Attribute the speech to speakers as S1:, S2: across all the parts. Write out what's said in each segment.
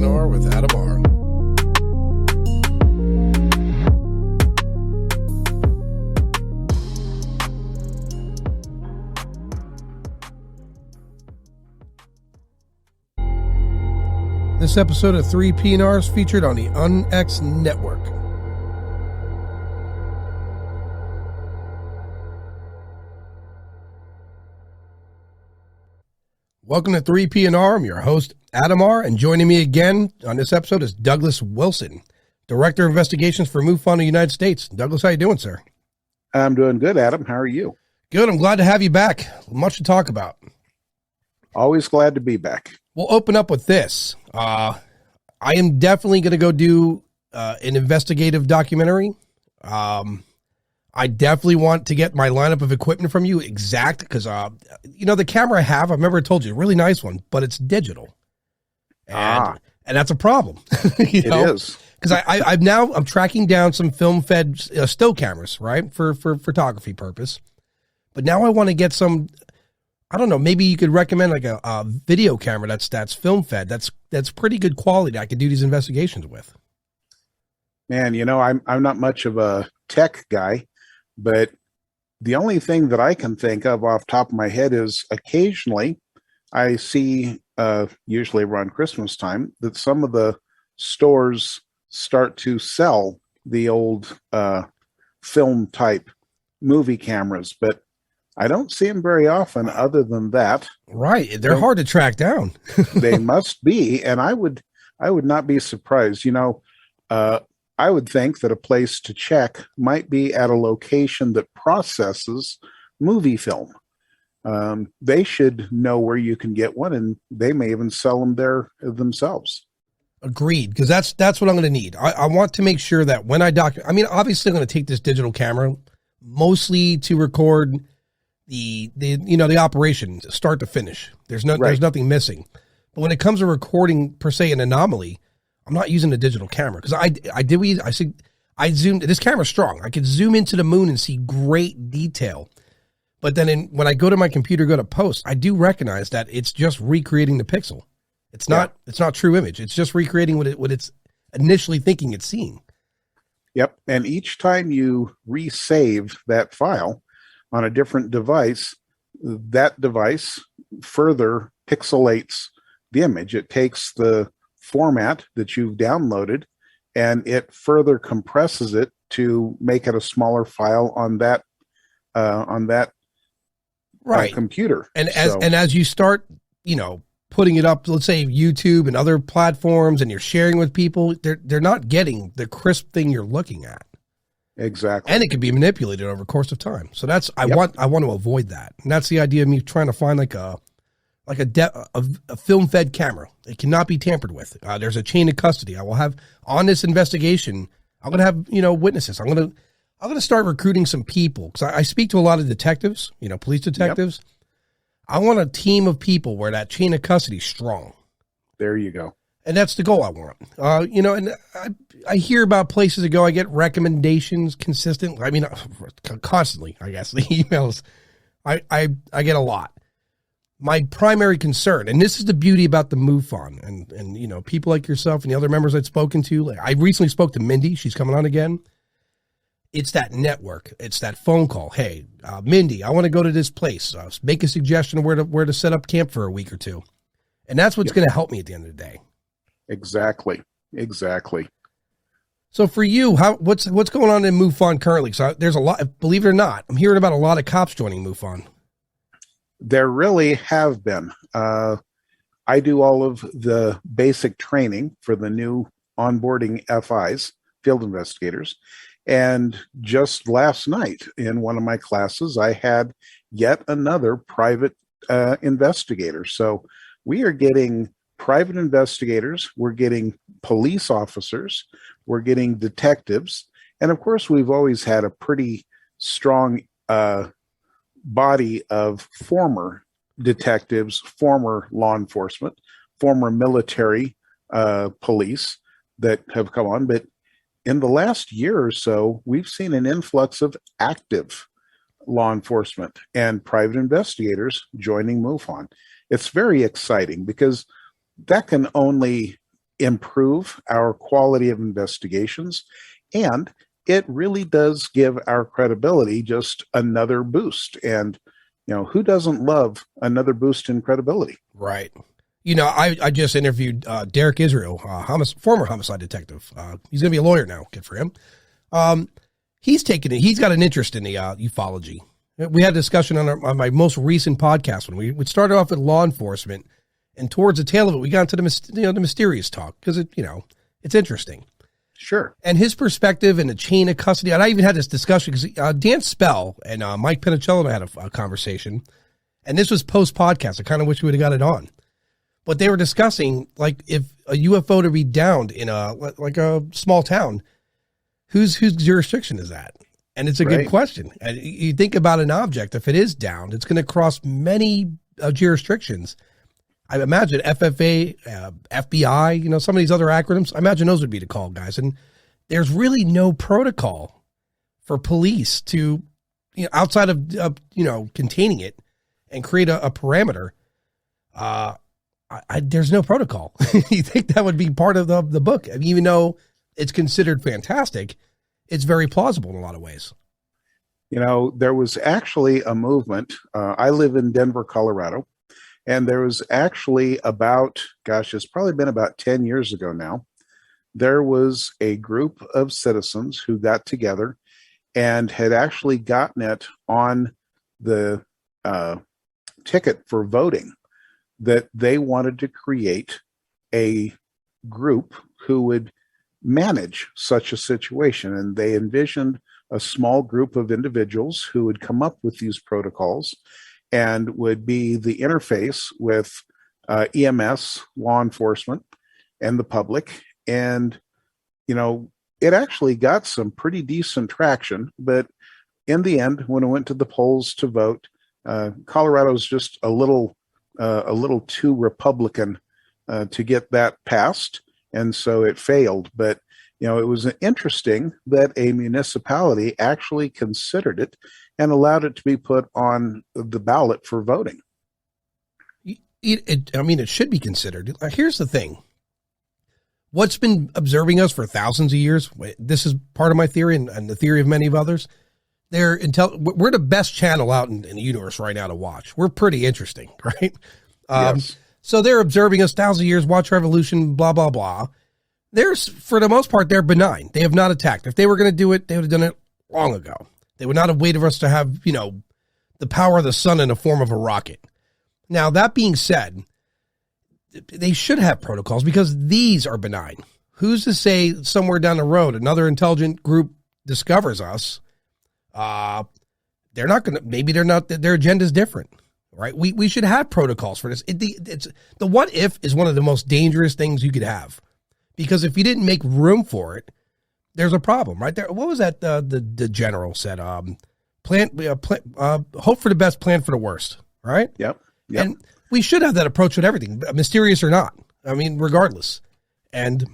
S1: 3PNR with Adam R. This episode of 3PNR is featured on the UNX Network. Welcome to 3PNR. I'm your host, Adam R., and joining me again on this episode is Douglas Wilson, Director of Investigations for MUFON of the United States. Douglas, how you doing, sir?
S2: I'm doing good, Adam. How are you?
S1: Good. I'm glad to have you back. Much to talk about.
S2: Always glad to be back.
S1: We'll open up with this. I am definitely going to go do an investigative documentary. I definitely want to get my lineup of equipment from you exact because, the camera I have, I remember I told you, a really nice one, but it's digital. And that's a problem.
S2: It is.
S1: Because I'm tracking down some film-fed still cameras, right, for photography purpose. But now I want to get some, I don't know, maybe you could recommend like a video camera that's film-fed, that's pretty good quality that I could do these investigations with.
S2: Man, I'm not much of a tech guy, but the only thing that I can think of off the top of my head is occasionally I see, usually around Christmas time, that some of the stores start to sell the old film type movie cameras, but I don't see them very often other than that.
S1: Right. They're hard to track down.
S2: They must be. And I would not be surprised. I would think that a place to check might be at a location that processes movie film. They should know where you can get one, and they may even sell them there themselves.
S1: Agreed, because that's what I'm going to need. I want to make sure that when I obviously I'm going to take this digital camera mostly to record the operation start to finish. There's nothing missing. But when it comes to recording per se an anomaly, I'm not using a digital camera because I zoomed. This camera's strong. I could zoom into the moon and see great detail. But then when I go to my computer, go to post, I do recognize that it's just recreating the pixel. It's not true image. It's just recreating what it's initially thinking it's seeing.
S2: Yep. And each time you resave that file on a different device, that device further pixelates the image. It takes the format that you've downloaded and it further compresses it to make it a smaller file on that computer.
S1: And as you start, putting it up, let's say YouTube and other platforms, and you're sharing with people, they're not getting the crisp thing you're looking at.
S2: Exactly.
S1: And it can be manipulated over the course of time. So I want to avoid that. And that's the idea of me trying to find a film fed camera. It cannot be tampered with. There's a chain of custody. I will have on this investigation. I'm going to have, witnesses. I'm going to start recruiting some people because I speak to a lot of detectives, police detectives. Yep. I want a team of people where that chain of custody is strong.
S2: There you go.
S1: And that's the goal I want. And I hear about places to go. I get recommendations consistently. I mean, constantly, I guess, the emails. I get a lot. My primary concern, and this is the beauty about the MUFON and people like yourself and the other members I've spoken to. Like, I recently spoke to Mindy. She's coming on again. It's that network. It's that phone call. Hey, Mindy, I want to go to this place. Make a suggestion of where to set up camp for a week or two. And that's what's going to help me at the end of the day.
S2: Exactly.
S1: So for you, what's going on in MUFON currently? So there's a lot, believe it or not, I'm hearing about a lot of cops joining MUFON.
S2: There really have been. I do all of the basic training for the new onboarding FIs, field investigators. And just last night in one of my classes, I had yet another private investigator. So we are getting private investigators, we're getting police officers, we're getting detectives. And of course, we've always had a pretty strong body of former detectives, former law enforcement, former military police that have come on. But in the last year or so, we've seen an influx of active law enforcement and private investigators joining MUFON. It's very exciting because that can only improve our quality of investigations, and it really does give our credibility just another boost. And, who doesn't love another boost in credibility?
S1: Right. I just interviewed Derek Israel, former homicide detective. He's going to be a lawyer now. Good for him. He's got an interest in the ufology. We had a discussion on my most recent podcast when we started off with law enforcement, and towards the tail of it, we got into the mysterious talk because it's interesting.
S2: Sure.
S1: And his perspective and the chain of custody. And I even had this discussion because Dan Spell and Mike Pinicello and I had a conversation, and this was post podcast. I kind of wish we would have got it on, but they were discussing, like, if a UFO to be downed in a small town, whose jurisdiction is that? And it's a good question. And you think about an object, if it is downed, it's going to cross many jurisdictions. I imagine FFA, FBI, some of these other acronyms, I imagine those would be the call, guys. And there's really no protocol for police to, outside of, containing it and create a parameter. There's no protocol. You think that would be part of the book? I mean, even though it's considered fantastic, it's very plausible in a lot of ways.
S2: There was actually a movement. I live in Denver, Colorado. And there was actually it's probably been about 10 years ago now, there was a group of citizens who got together and had actually gotten it on the ticket for voting that they wanted to create a group who would manage such a situation. And they envisioned a small group of individuals who would come up with these protocols and would be the interface with EMS, law enforcement, and the public. And, it actually got some pretty decent traction. But in the end, when it went to the polls to vote, Colorado's just a little too Republican to get that passed. And so it failed. But, it was interesting that a municipality actually considered it and allowed it to be put on the ballot for voting.
S1: It should be considered. Here's the thing. What's been observing us for thousands of years, this is part of my theory and the theory of many of others, we're the best channel out in the universe right now to watch. We're pretty interesting, right?
S2: Yes.
S1: So they're observing us thousands of years, watch revolution, blah, blah, blah. For the most part, they're benign. They have not attacked. If they were going to do it, they would have done it long ago. They would not have waited for us to have, the power of the sun in the form of a rocket. Now, that being said, they should have protocols because these are benign. Who's to say somewhere down the road, another intelligent group discovers us? They're not going to, maybe they're not, their agenda is different, right? We should have protocols for this. The what if is one of the most dangerous things you could have, because if you didn't make room for it, there's a problem right there. What was that? The general said, hope for the best, plan for the worst. Right.
S2: Yep.
S1: And we should have that approach with everything, mysterious or not. I mean, regardless. And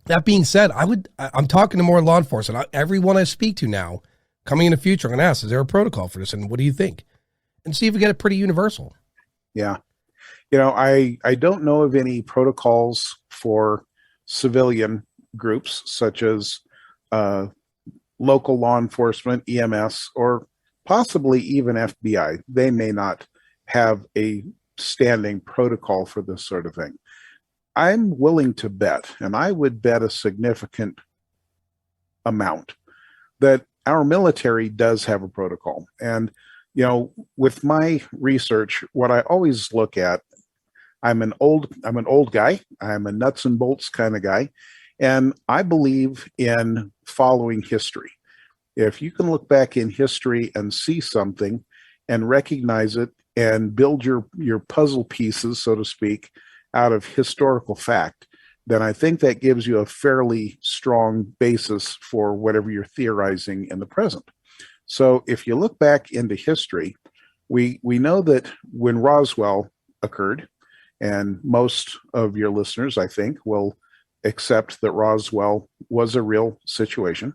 S1: that being said, I'm talking to more law enforcement. Everyone I speak to now coming in the future, I'm going to ask, is there a protocol for this? And what do you think? And see if we get it pretty universal.
S2: Yeah. I don't know of any protocols for civilian groups such as local law enforcement, EMS, or possibly even FBI. They may not have a standing protocol for this sort of thing. I'm willing to bet, and I would bet a significant amount, that our military does have a protocol. And, with my research, what I always look at, I'm an old guy. I'm a nuts and bolts kind of guy. And I believe in following history. If you can look back in history and see something and recognize it and build your puzzle pieces, so to speak, out of historical fact, then I think that gives you a fairly strong basis for whatever you're theorizing in the present. So if you look back into history, we know that when Roswell occurred, and most of your listeners, I think, will accept that Roswell was a real situation,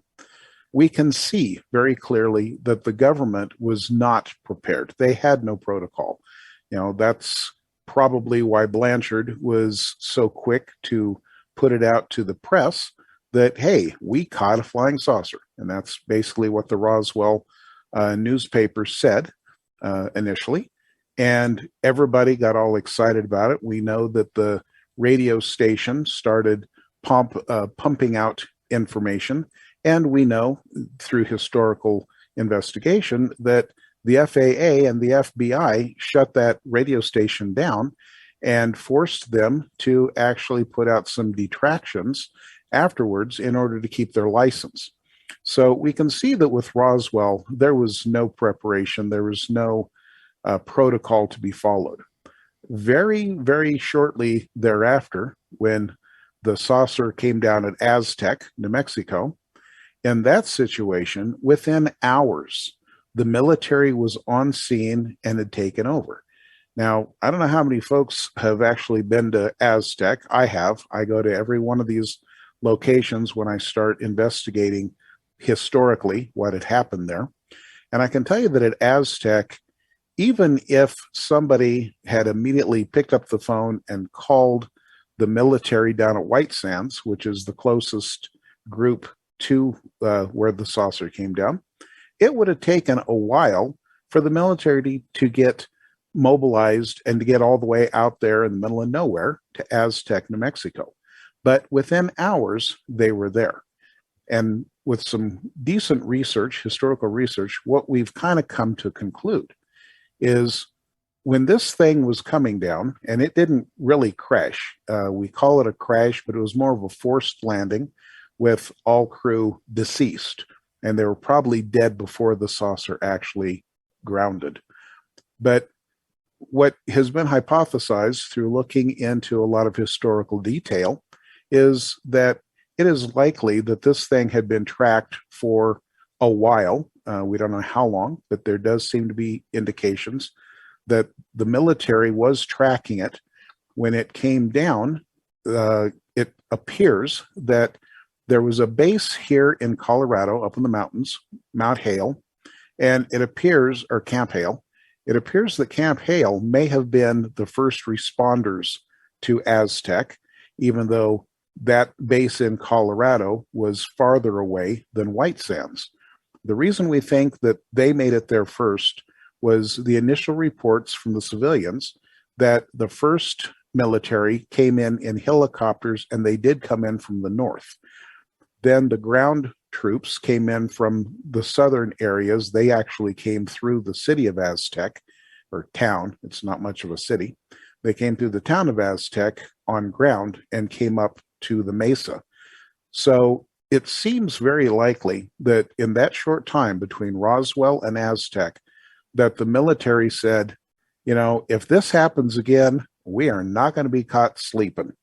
S2: we can see very clearly that the government was not prepared. They had no protocol. That's probably why Blanchard was so quick to put it out to the press that, hey, we caught a flying saucer. And that's basically what the Roswell newspaper said initially. And everybody got all excited about it. We know that the radio station started pumping out information. And we know through historical investigation that the FAA and the FBI shut that radio station down and forced them to actually put out some detractions afterwards in order to keep their license. So we can see that with Roswell, there was no preparation. There was no protocol to be followed. Very, very shortly thereafter, when the saucer came down at Aztec, New Mexico, in that situation, within hours, the military was on scene and had taken over. Now, I don't know how many folks have actually been to Aztec. I have. I go to every one of these locations when I start investigating historically what had happened there. And I can tell you that at Aztec, even if somebody had immediately picked up the phone and called the military down at White Sands, which is the closest group to where the saucer came down, it would have taken a while for the military to get mobilized and to get all the way out there in the middle of nowhere to Aztec, New Mexico. But within hours, they were there. And with some decent research, historical research, what we've kind of come to conclude is when this thing was coming down, and it didn't really crash, we call it a crash, but it was more of a forced landing with all crew deceased. And they were probably dead before the saucer actually grounded. But what has been hypothesized through looking into a lot of historical detail is that it is likely that this thing had been tracked for a while. We don't know how long, but there does seem to be indications that the military was tracking it. When it came down, it appears that there was a base here in Colorado, up in the mountains, Mount Hale, and it appears, or Camp Hale, it appears that Camp Hale may have been the first responders to Aztec, even though that base in Colorado was farther away than White Sands. The reason we think that they made it there first was the initial reports from the civilians that the first military came in helicopters, and they did come in from the north. Then the ground troops came in from the southern areas. They actually came through the city of Aztec, or town. It's not much of a city. They came through the town of Aztec on ground and came up to the mesa. So it seems very likely that in that short time between Roswell and Aztec, that the military said, you know, if this happens again, we are not going to be caught sleeping.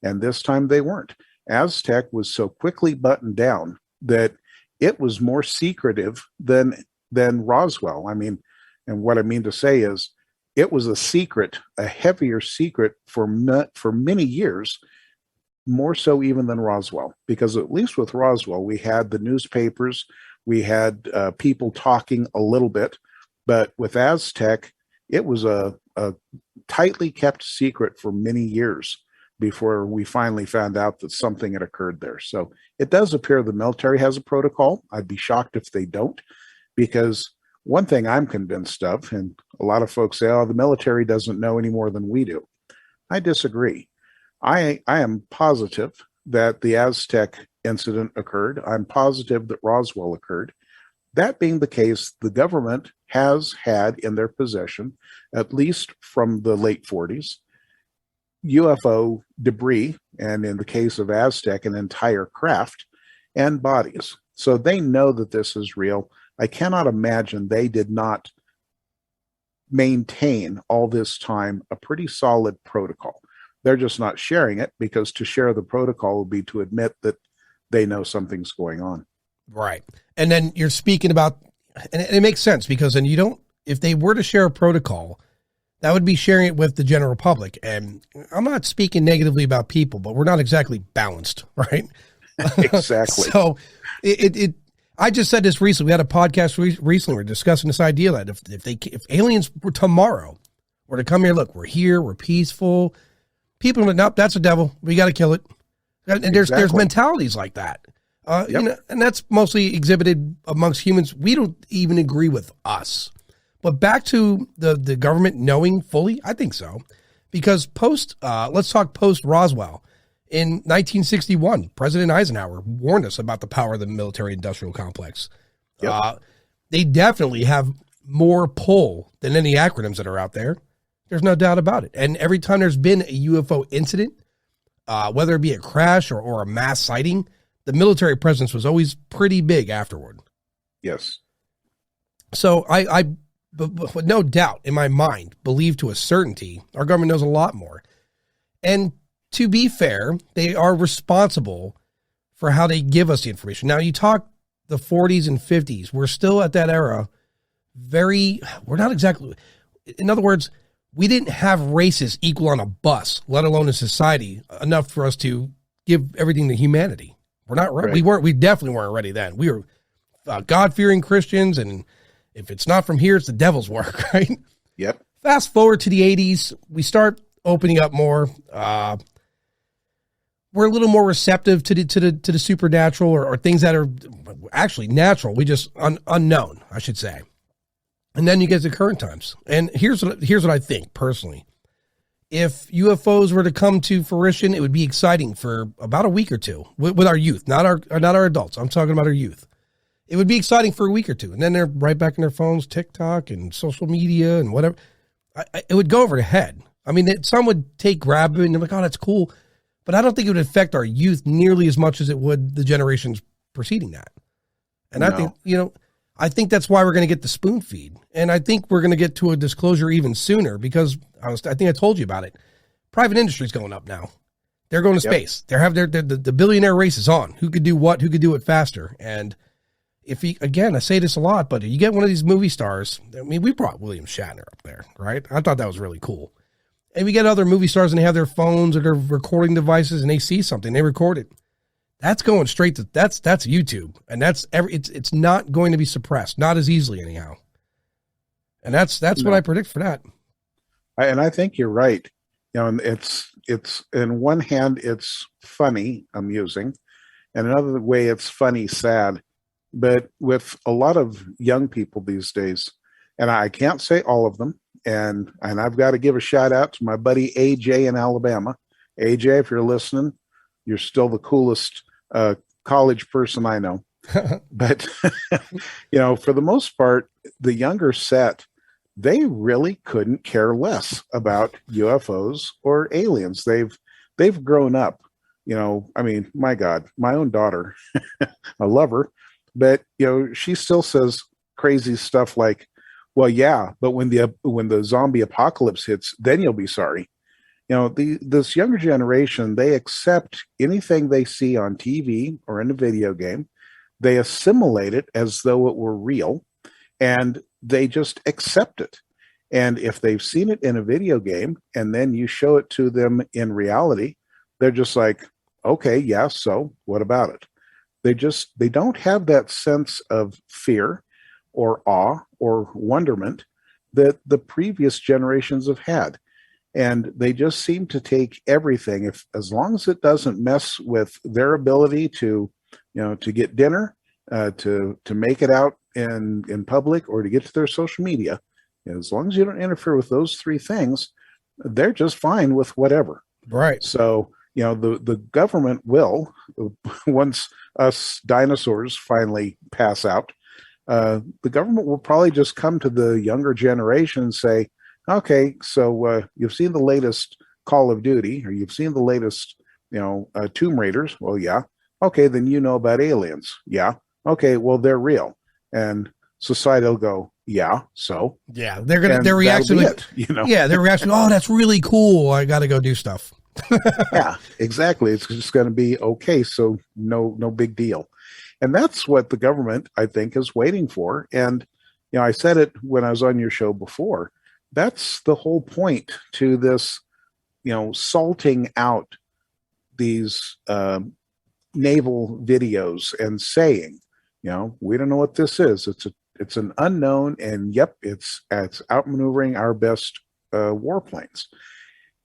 S2: And this time they weren't. Aztec was so quickly buttoned down that it was more secretive than Roswell. I mean, and what I mean to say is it was a secret, a heavier secret for many years, more so even than Roswell, because at least with Roswell, we had the newspapers, we had people talking a little bit, but with Aztec, it was a tightly kept secret for many years before we finally found out that something had occurred there. So it does appear the military has a protocol. I'd be shocked if they don't, because one thing I'm convinced of, and a lot of folks say, oh, the military doesn't know any more than we do. I disagree. I am positive that the Aztec incident occurred. I'm positive that Roswell occurred. That being the case, the government has had in their possession, at least from the late 40s, UFO debris, and in the case of Aztec, an entire craft and bodies. So they know that this is real. I cannot imagine they did not maintain all this time a pretty solid protocol. They're just not sharing it, because to share the protocol would be to admit that they know something's going on.
S1: Right. And then you're speaking about, and it makes sense, because then you don't, if they were to share a protocol, that would be sharing it with the general public. And I'm not speaking negatively about people, but we're not exactly balanced, right?
S2: Exactly.
S1: So I just said this recently. We had a podcast recently. We're discussing this idea that if aliens were tomorrow were to come here, look, we're here, we're peaceful. People are like, nope, that's a devil. We got to kill it. And there's
S2: Exactly.
S1: mentalities like that.
S2: Yep.
S1: You know, and that's mostly exhibited amongst humans. We don't even agree with us. But back to the government knowing fully, I think so. Because let's talk post Roswell. In 1961, President Eisenhower warned us about the power of the military industrial complex.
S2: Yep.
S1: They definitely have more pull than any acronyms that are out there. There's no doubt about it. And every time there's been a UFO incident, whether it be a crash or a mass sighting, the military presence was always pretty big afterward.
S2: Yes.
S1: So but with no doubt in my mind, believe to a certainty, our government knows a lot more. And to be fair, they are responsible for how they give us the information. Now, you talk the 40s and 50s. We're still at that era. We're not exactly, in other words, we didn't have races equal on a bus, let alone in society, enough for us to give everything to humanity. We're not ready.
S2: Right.
S1: We definitely weren't ready then. We were God-fearing Christians, and if it's not from here, it's the devil's work, right?
S2: Yep.
S1: Fast forward to the 80s, we start opening up more. We're a little more receptive to the supernatural or things that are actually natural. We just unknown, I should say. And then you get to current times. And here's what I think personally. If UFOs were to come to fruition, it would be exciting for about a week or two with our youth, not our adults. I'm talking about our youth. It would be exciting for a week or two, and then they're right back in their phones, TikTok and social media and whatever. It would go over the head. I mean, some would grab it and they're like, "Oh, that's cool," but I don't think it would affect our youth nearly as much as it would the generations preceding that. And no. I think that's why we're going to get the spoon feed, and I think we're going to get to a disclosure even sooner because I think I told you about it. Private industry's going up now. They're going to space. They have the billionaire race is on. Who could do what? Who could do it faster? And I say this a lot, but you get one of these movie stars. I mean, we brought William Shatner up there, right? I thought that was really cool. And we get other movie stars and they have their phones or their recording devices and they see something, they record it. That's going straight to that's YouTube, and it's not going to be suppressed, not as easily anyhow. And that's what I predict for that.
S2: And I think you're right. And it's in one hand it's funny, amusing, and another way it's funny, sad. But with a lot of young people these days, and I can't say all of them, and I've got to give a shout out to my buddy AJ in Alabama. AJ, if you're listening, you're still the coolest college person I know. But for the most part, the younger set, they really couldn't care less about UFOs or aliens. They've grown up. I mean, my God, my own daughter, I love her, but she still says crazy stuff like, "Well, yeah, but when the zombie apocalypse hits, then you'll be sorry." This younger generation, they accept anything they see on TV or in a video game. They assimilate it as though it were real, and they just accept it. And if they've seen it in a video game and then you show it to them in reality, they're just like, "Okay, yeah, so what about it?" They don't have that sense of fear or awe or wonderment that the previous generations have had. And they just seem to take everything, as long as it doesn't mess with their ability to get dinner, to make it out in public, or to get to their social media. As long as you don't interfere with those three things, they're just fine with whatever.
S1: Right.
S2: So the government will, once us dinosaurs finally pass out, the government will probably just come to the younger generation and say, "Okay, so you've seen the latest Call of Duty, or you've seen the latest, Tomb Raiders. Well, yeah. Okay, then you know about aliens. Yeah. Okay, well, they're real." And society will go, "Yeah, so."
S1: Yeah, their reaction, their reaction, "Oh, that's really cool. I got to go do stuff."
S2: Yeah, exactly. It's just going to be okay. So no big deal. And that's what the government, I think, is waiting for. And, I said it when I was on your show before. That's the whole point to this, salting out these naval videos and saying, "We don't know what this is. It's an unknown, and yep, it's outmaneuvering our best warplanes."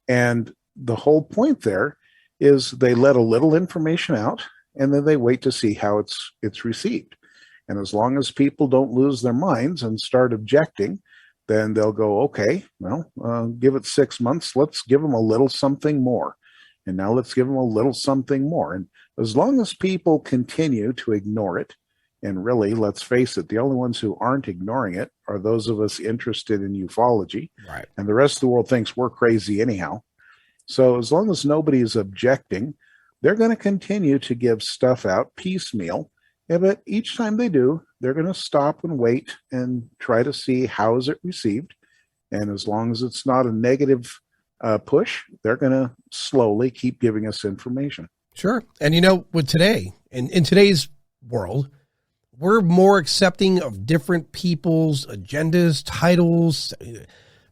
S2: And the whole point there is they let a little information out and then they wait to see how it's received. And as long as people don't lose their minds and start objecting, then they'll go, okay, well, give it 6 months. Let's give them a little something more. And now let's give them a little something more. And as long as people continue to ignore it, and really, let's face it, the only ones who aren't ignoring it are those of us interested in ufology.
S1: Right.
S2: And the rest of the world thinks we're crazy anyhow. So as long as nobody is objecting, they're going to continue to give stuff out piecemeal. Yeah, but each time they do, they're going to stop and wait and try to see how is it received. And as long as it's not a negative push, they're going to slowly keep giving us information.
S1: Sure. And you know, with today, in today's world, we're more accepting of different people's agendas, titles,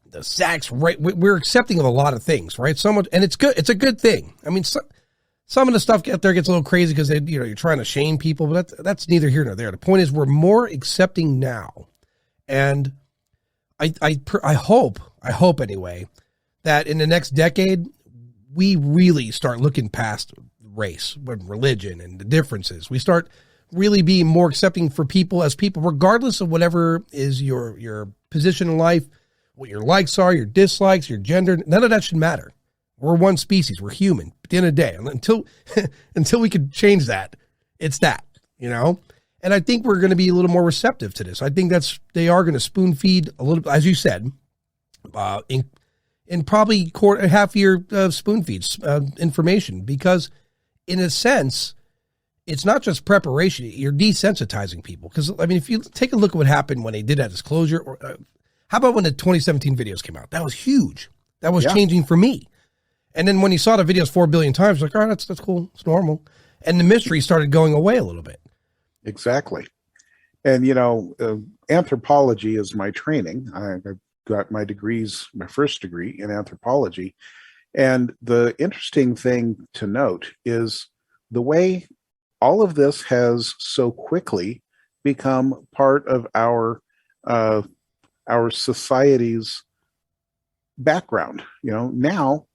S1: the Sachs, right? We're accepting of a lot of things, right? And it's good. It's a good thing. I mean, some of the stuff out there gets a little crazy because you're trying to shame people, but that's neither here nor there. The point is, we're more accepting now, and I hope anyway that in the next decade we really start looking past race, religion, and the differences. We start really being more accepting for people as people, regardless of whatever is your position in life, what your likes are, your dislikes, your gender. None of that should matter. We're one species. We're human. At the end of the day, until we can change that, it's that, And I think we're going to be a little more receptive to this. I think they are going to spoon feed a little, as you said, in probably half year spoon feeds information, because in a sense, it's not just preparation. You're desensitizing people. Because, I mean, if you take a look at what happened when they did that disclosure, or how about when the 2017 videos came out? That was huge. That was changing for me. And then when you saw the videos 4 billion times, like, all right, that's cool. It's normal. And the mystery started going away a little bit.
S2: Exactly. And, anthropology is my training. I got my first degree in anthropology. And the interesting thing to note is the way all of this has so quickly become part of our society's background. Now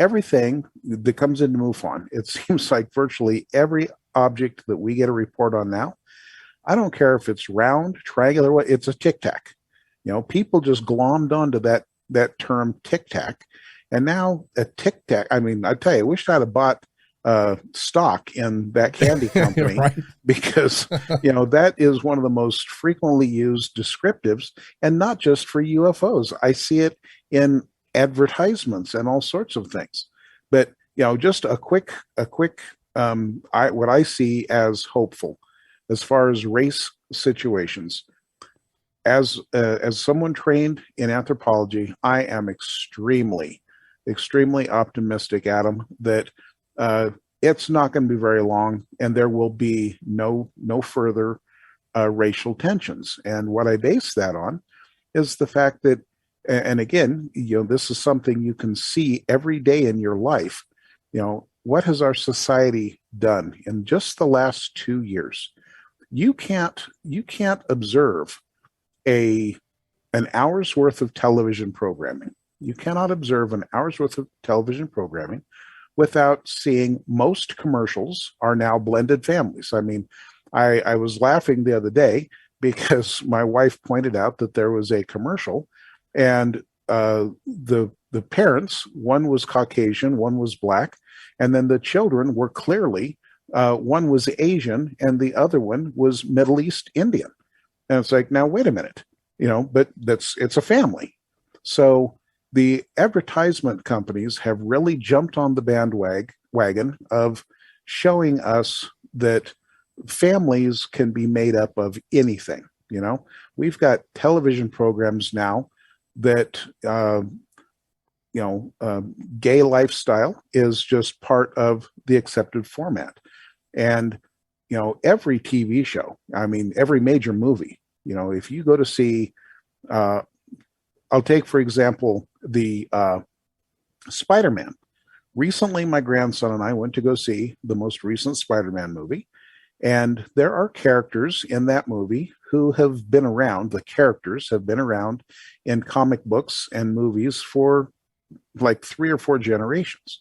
S2: everything that comes into MUFON, it seems like virtually every object that we get a report on now, I don't care if it's round, triangular, it's a tic tac. People just glommed onto that term tic tac, and now a tic tac. I mean, I tell you, I wish I'd have bought stock in that candy company,
S1: right?
S2: Because that is one of the most frequently used descriptives, and not just for UFOs. I see it in advertisements and all sorts of things. But just a quick what I see as hopeful as far as race situations. As someone trained in anthropology, I am extremely optimistic, Adam, that it's not going to be very long, and there will be no further racial tensions. And what I base that on is the fact that, and again, this is something you can see every day in your life. What has our society done in just the last 2 years? You can't observe an hour's worth of television programming. You cannot observe an hour's worth of television programming without seeing most commercials are now blended families. I mean, I was laughing the other day because my wife pointed out that there was a commercial, and the parents, one was Caucasian, one was Black, and then the children were clearly, one was Asian and the other one was Middle East Indian. And it's like, now wait a minute, but it's a family. So the advertisement companies have really jumped on the bandwagon of showing us that families can be made up of anything. We've got television programs now that, gay lifestyle is just part of the accepted format. And, every TV show, I mean, every major movie, if you go to see, I'll take, for example, the Spider-Man. Recently, my grandson and I went to go see the most recent Spider-Man movie. And there are characters in that movie who have been around. The characters have been around in comic books and movies for like 3 or 4 generations.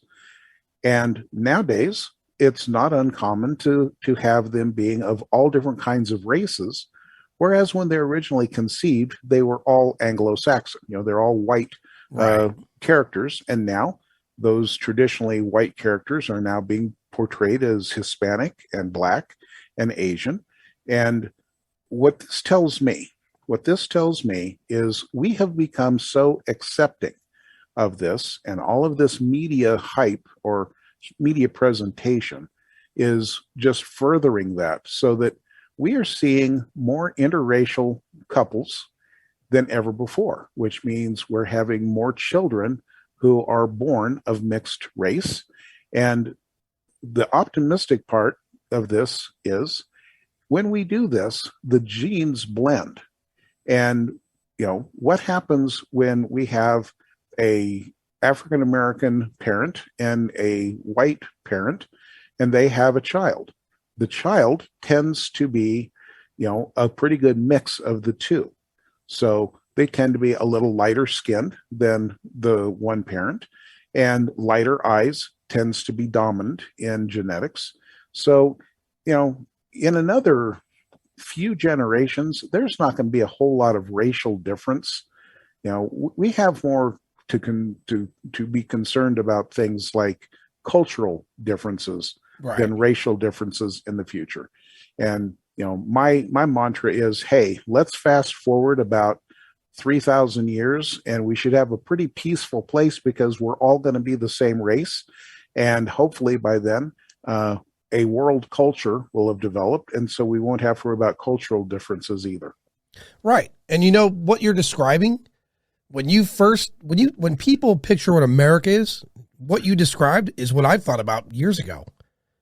S2: And nowadays, it's not uncommon to have them being of all different kinds of races, whereas when they're originally conceived, they were all Anglo-Saxon. They're all white
S1: Right.
S2: characters, and now those traditionally white characters are now being portrayed as Hispanic and Black and Asian. And what this tells me is we have become so accepting of this, and all of this media hype or media presentation is just furthering that, so that we are seeing more interracial couples than ever before, which means we're having more children who are born of mixed race. And the optimistic part of this is when we do this, the genes blend. And what happens when we have a African American parent and a white parent, and they have a child? The child tends to be, a pretty good mix of the two. So they tend to be a little lighter skinned than the one parent, and lighter eyes tends to be dominant in genetics. So, in another few generations, there's not going to be a whole lot of racial difference. We have more to be concerned about things like cultural differences than racial differences in the future. And my mantra is, hey, let's fast forward about 3,000 years, and we should have a pretty peaceful place, because we're all going to be the same race, and hopefully by then a world culture will have developed, and so we won't have to worry about cultural differences either.
S1: Right. And what you're describing, when people picture what America is, what you described is what I thought about years ago.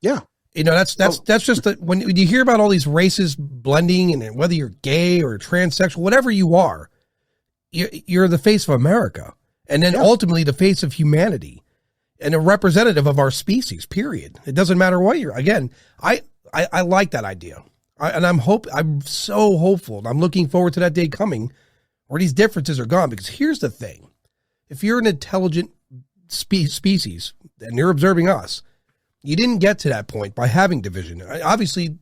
S2: Yeah.
S1: That's just when you hear about all these races blending, and whether you're gay or transsexual, whatever you are, you're the face of America, and then ultimately the face of humanity, and a representative of our species, period. It doesn't matter what you're. Again, I like that idea. I'm so hopeful. And I'm looking forward to that day coming where these differences are gone, because here's the thing. If you're an intelligent species and you're observing us, you didn't get to that point by having division. Obviously,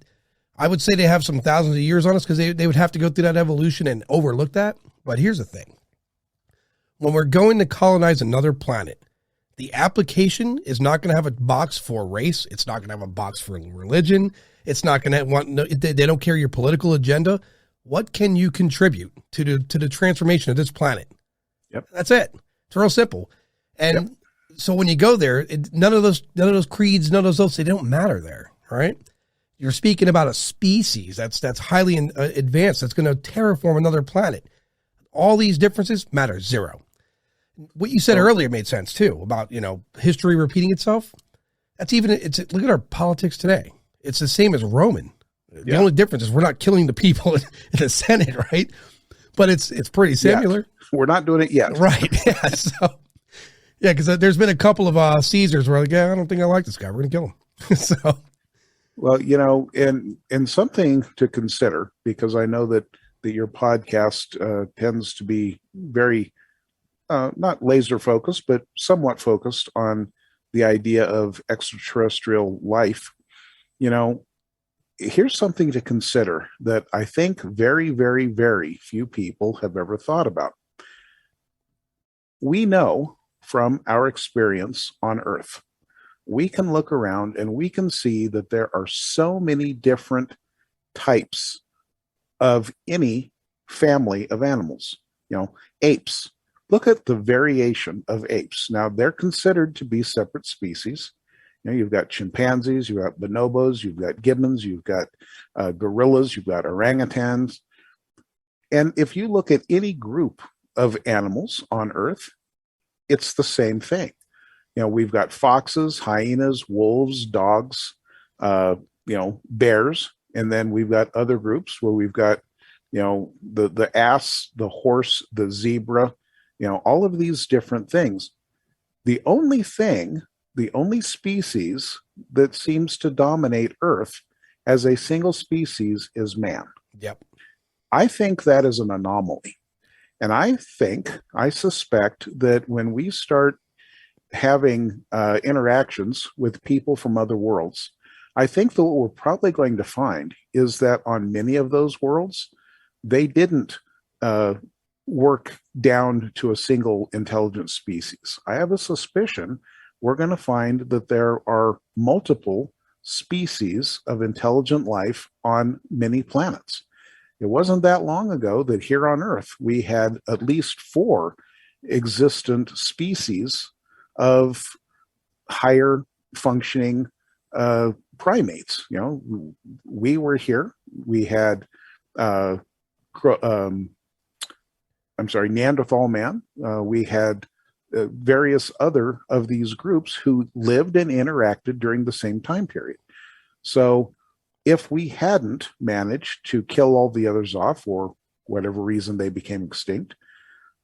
S1: I would say they have some thousands of years on us, because they would have to go through that evolution and overlook that. But here's the thing. When we're going to colonize another planet, the application is not going to have a box for race. It's not going to have a box for religion. It's not going to they don't care your political agenda. What can you contribute to the transformation of this planet?
S2: Yep.
S1: That's it. It's real simple. And so when you go there, none of those creeds, none of those oaths, they don't matter there. All right. You're speaking about a species that's highly advanced, that's going to terraform another planet. All these differences matter zero. What you said earlier made sense too, about, history repeating itself. Look at our politics today. It's the same as Roman. The only difference is we're not killing the people in the Senate, right? But it's pretty similar.
S2: Yet. We're not doing it yet.
S1: Right. Yeah. So, because there's been a couple of Caesars where, like, I don't think I like this guy. We're going to kill him. So,
S2: well, and something to consider, because I know that your podcast tends to be very not laser focused, but somewhat focused on the idea of extraterrestrial life. Here's something to consider that I think very, very, very few people have ever thought about. We know from our experience on Earth, we can look around and we can see that there are so many different types of any family of animals. Apes. Look at the variation of apes. Now, they're considered to be separate species. You've got chimpanzees, you've got bonobos, you've got gibbons, you've got gorillas, you've got orangutans. And if you look at any group of animals on Earth, it's the same thing. We've got foxes, hyenas, wolves, dogs, bears, and then we've got other groups where we've got, the ass, the horse, the zebra, all of these different things. The only species that seems to dominate Earth as a single species is man.
S1: Yep.
S2: I think that is an anomaly. And I suspect that when we start having interactions with people from other worlds. I think that what we're probably going to find is that on many of those worlds, they didn't work down to a single intelligent species. I have a suspicion we're going to find that there are multiple species of intelligent life on many planets. It wasn't that long ago that here on Earth we had at least 4 existent species of higher functioning primates. You know, we were here. We had, Neanderthal man. We had various other of these groups who lived and interacted during the same time period. So if we hadn't managed to kill all the others off for whatever reason they became extinct,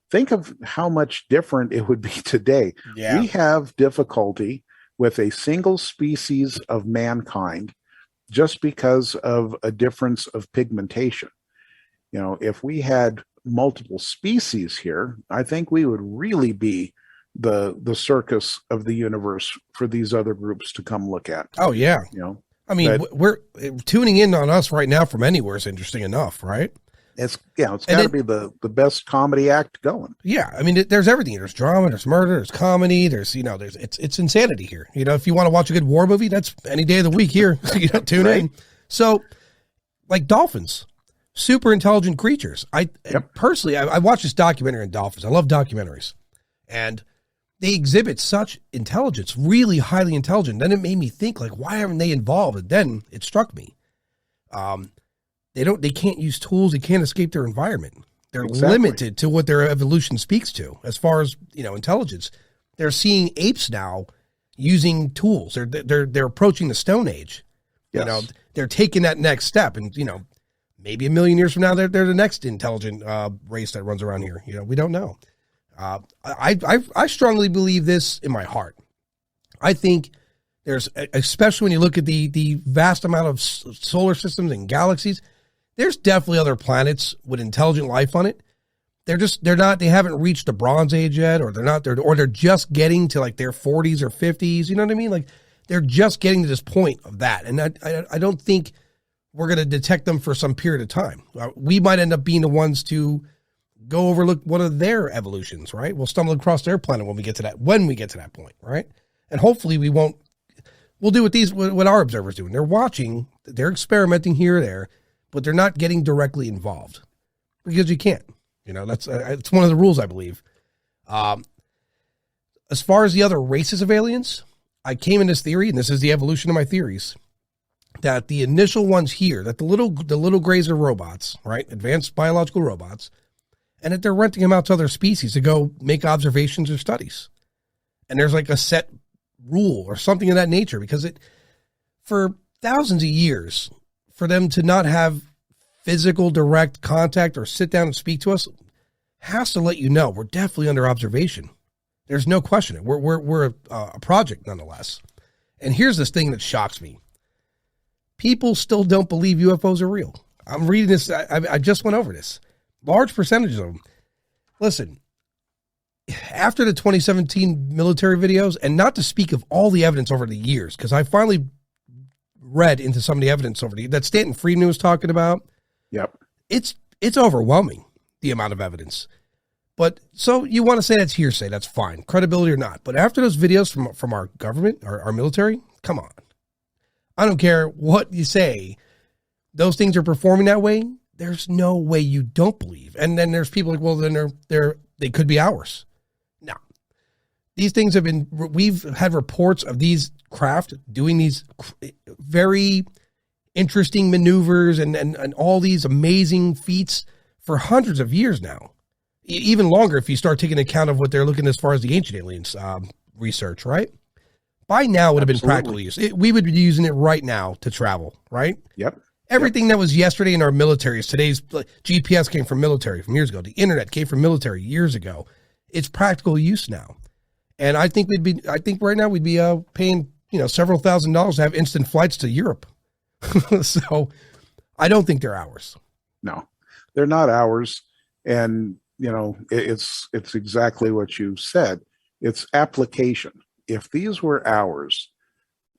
S2: think of how much different it would be today.
S1: Yeah.
S2: We have difficulty with a single species of mankind just because of a difference of pigmentation. You know, if we had multiple species here, I think we would really be the circus of the universe for these other groups to come look at.
S1: Oh yeah.
S2: You know,
S1: I mean, we're tuning in on us right now from anywhere is interesting enough, right?
S2: It's got to be the best comedy act going.
S1: Yeah, I mean, there's everything. There's drama, there's murder, there's comedy, there's it's insanity here. You know, if you want to watch a good war movie, that's any day of the week here. Tune in. So, like dolphins, super intelligent creatures. Personally, I watched this documentary on dolphins. I love documentaries, and they exhibit such intelligence, really highly intelligent. Then it made me think, like, why aren't they involved? And then it struck me. They can't use tools. They can't escape their environment. They're limited to what their evolution speaks to as far as, intelligence. They're seeing apes now using tools. They're approaching the Stone Age.
S2: Yes.
S1: They're taking that next step, and maybe a million years from now they're the next intelligent race that runs around here. We don't know. I strongly believe this in my heart. I think there's, especially when you look at the vast amount of solar systems and galaxies, there's definitely other planets with intelligent life on it. They haven't reached the Bronze Age yet, or they're just getting to like their 40s or 50s. You know what I mean? Like they're just getting to this point of that. And I don't think we're going to detect them for some period of time. We might end up being the ones to go overlook one of their evolutions, right? We'll stumble across their planet when we get to that point, right? And hopefully we'll do what our observers do. And they're watching, they're experimenting here or there, but they're not getting directly involved because you can't. That's it's one of the rules, I believe. As far as the other races of aliens, I came in this theory, and this is the evolution of my theories, that the initial ones here, that the little grays are robots, right? Advanced biological robots, and that they're renting them out to other species to go make observations or studies. And there's like a set rule or something of that nature, because for thousands of years, for them to not have physical direct contact or sit down and speak to us has to let you know we're definitely under observation. There's no question. We're a project nonetheless. And here's this thing that shocks me. People still don't believe UFOs are real. I'm reading this. I just went over this. Large percentages of them. Listen, after the 2017 military videos, and not to speak of all the evidence over the years, because I finally read into some of the evidence that Stanton Friedman was talking about.
S2: Yep.
S1: It's overwhelming, the amount of evidence. But so you want to say that's hearsay, that's fine, credibility or not. But after those videos from our government, our military, come on. I don't care what you say. Those things are performing that way. There's no way you don't believe. And then there's people like, well, then they could be ours. No. These things we've had reports of these craft doing these very interesting maneuvers and all these amazing feats for hundreds of years now. Even longer if you start taking account of what they're looking as far as the ancient aliens research, right? By now it would have been practical use. We would be using it right now to travel, right?
S2: Yep.
S1: Everything that was yesterday in our military is today's. GPS came from military from years ago. The internet came from military years ago. It's practical use now. And I think right now we'd be paying, several $1,000s to have instant flights to Europe. So I don't think they're ours.
S2: No, they're not ours. And, it's exactly what you said. It's application. If these were ours,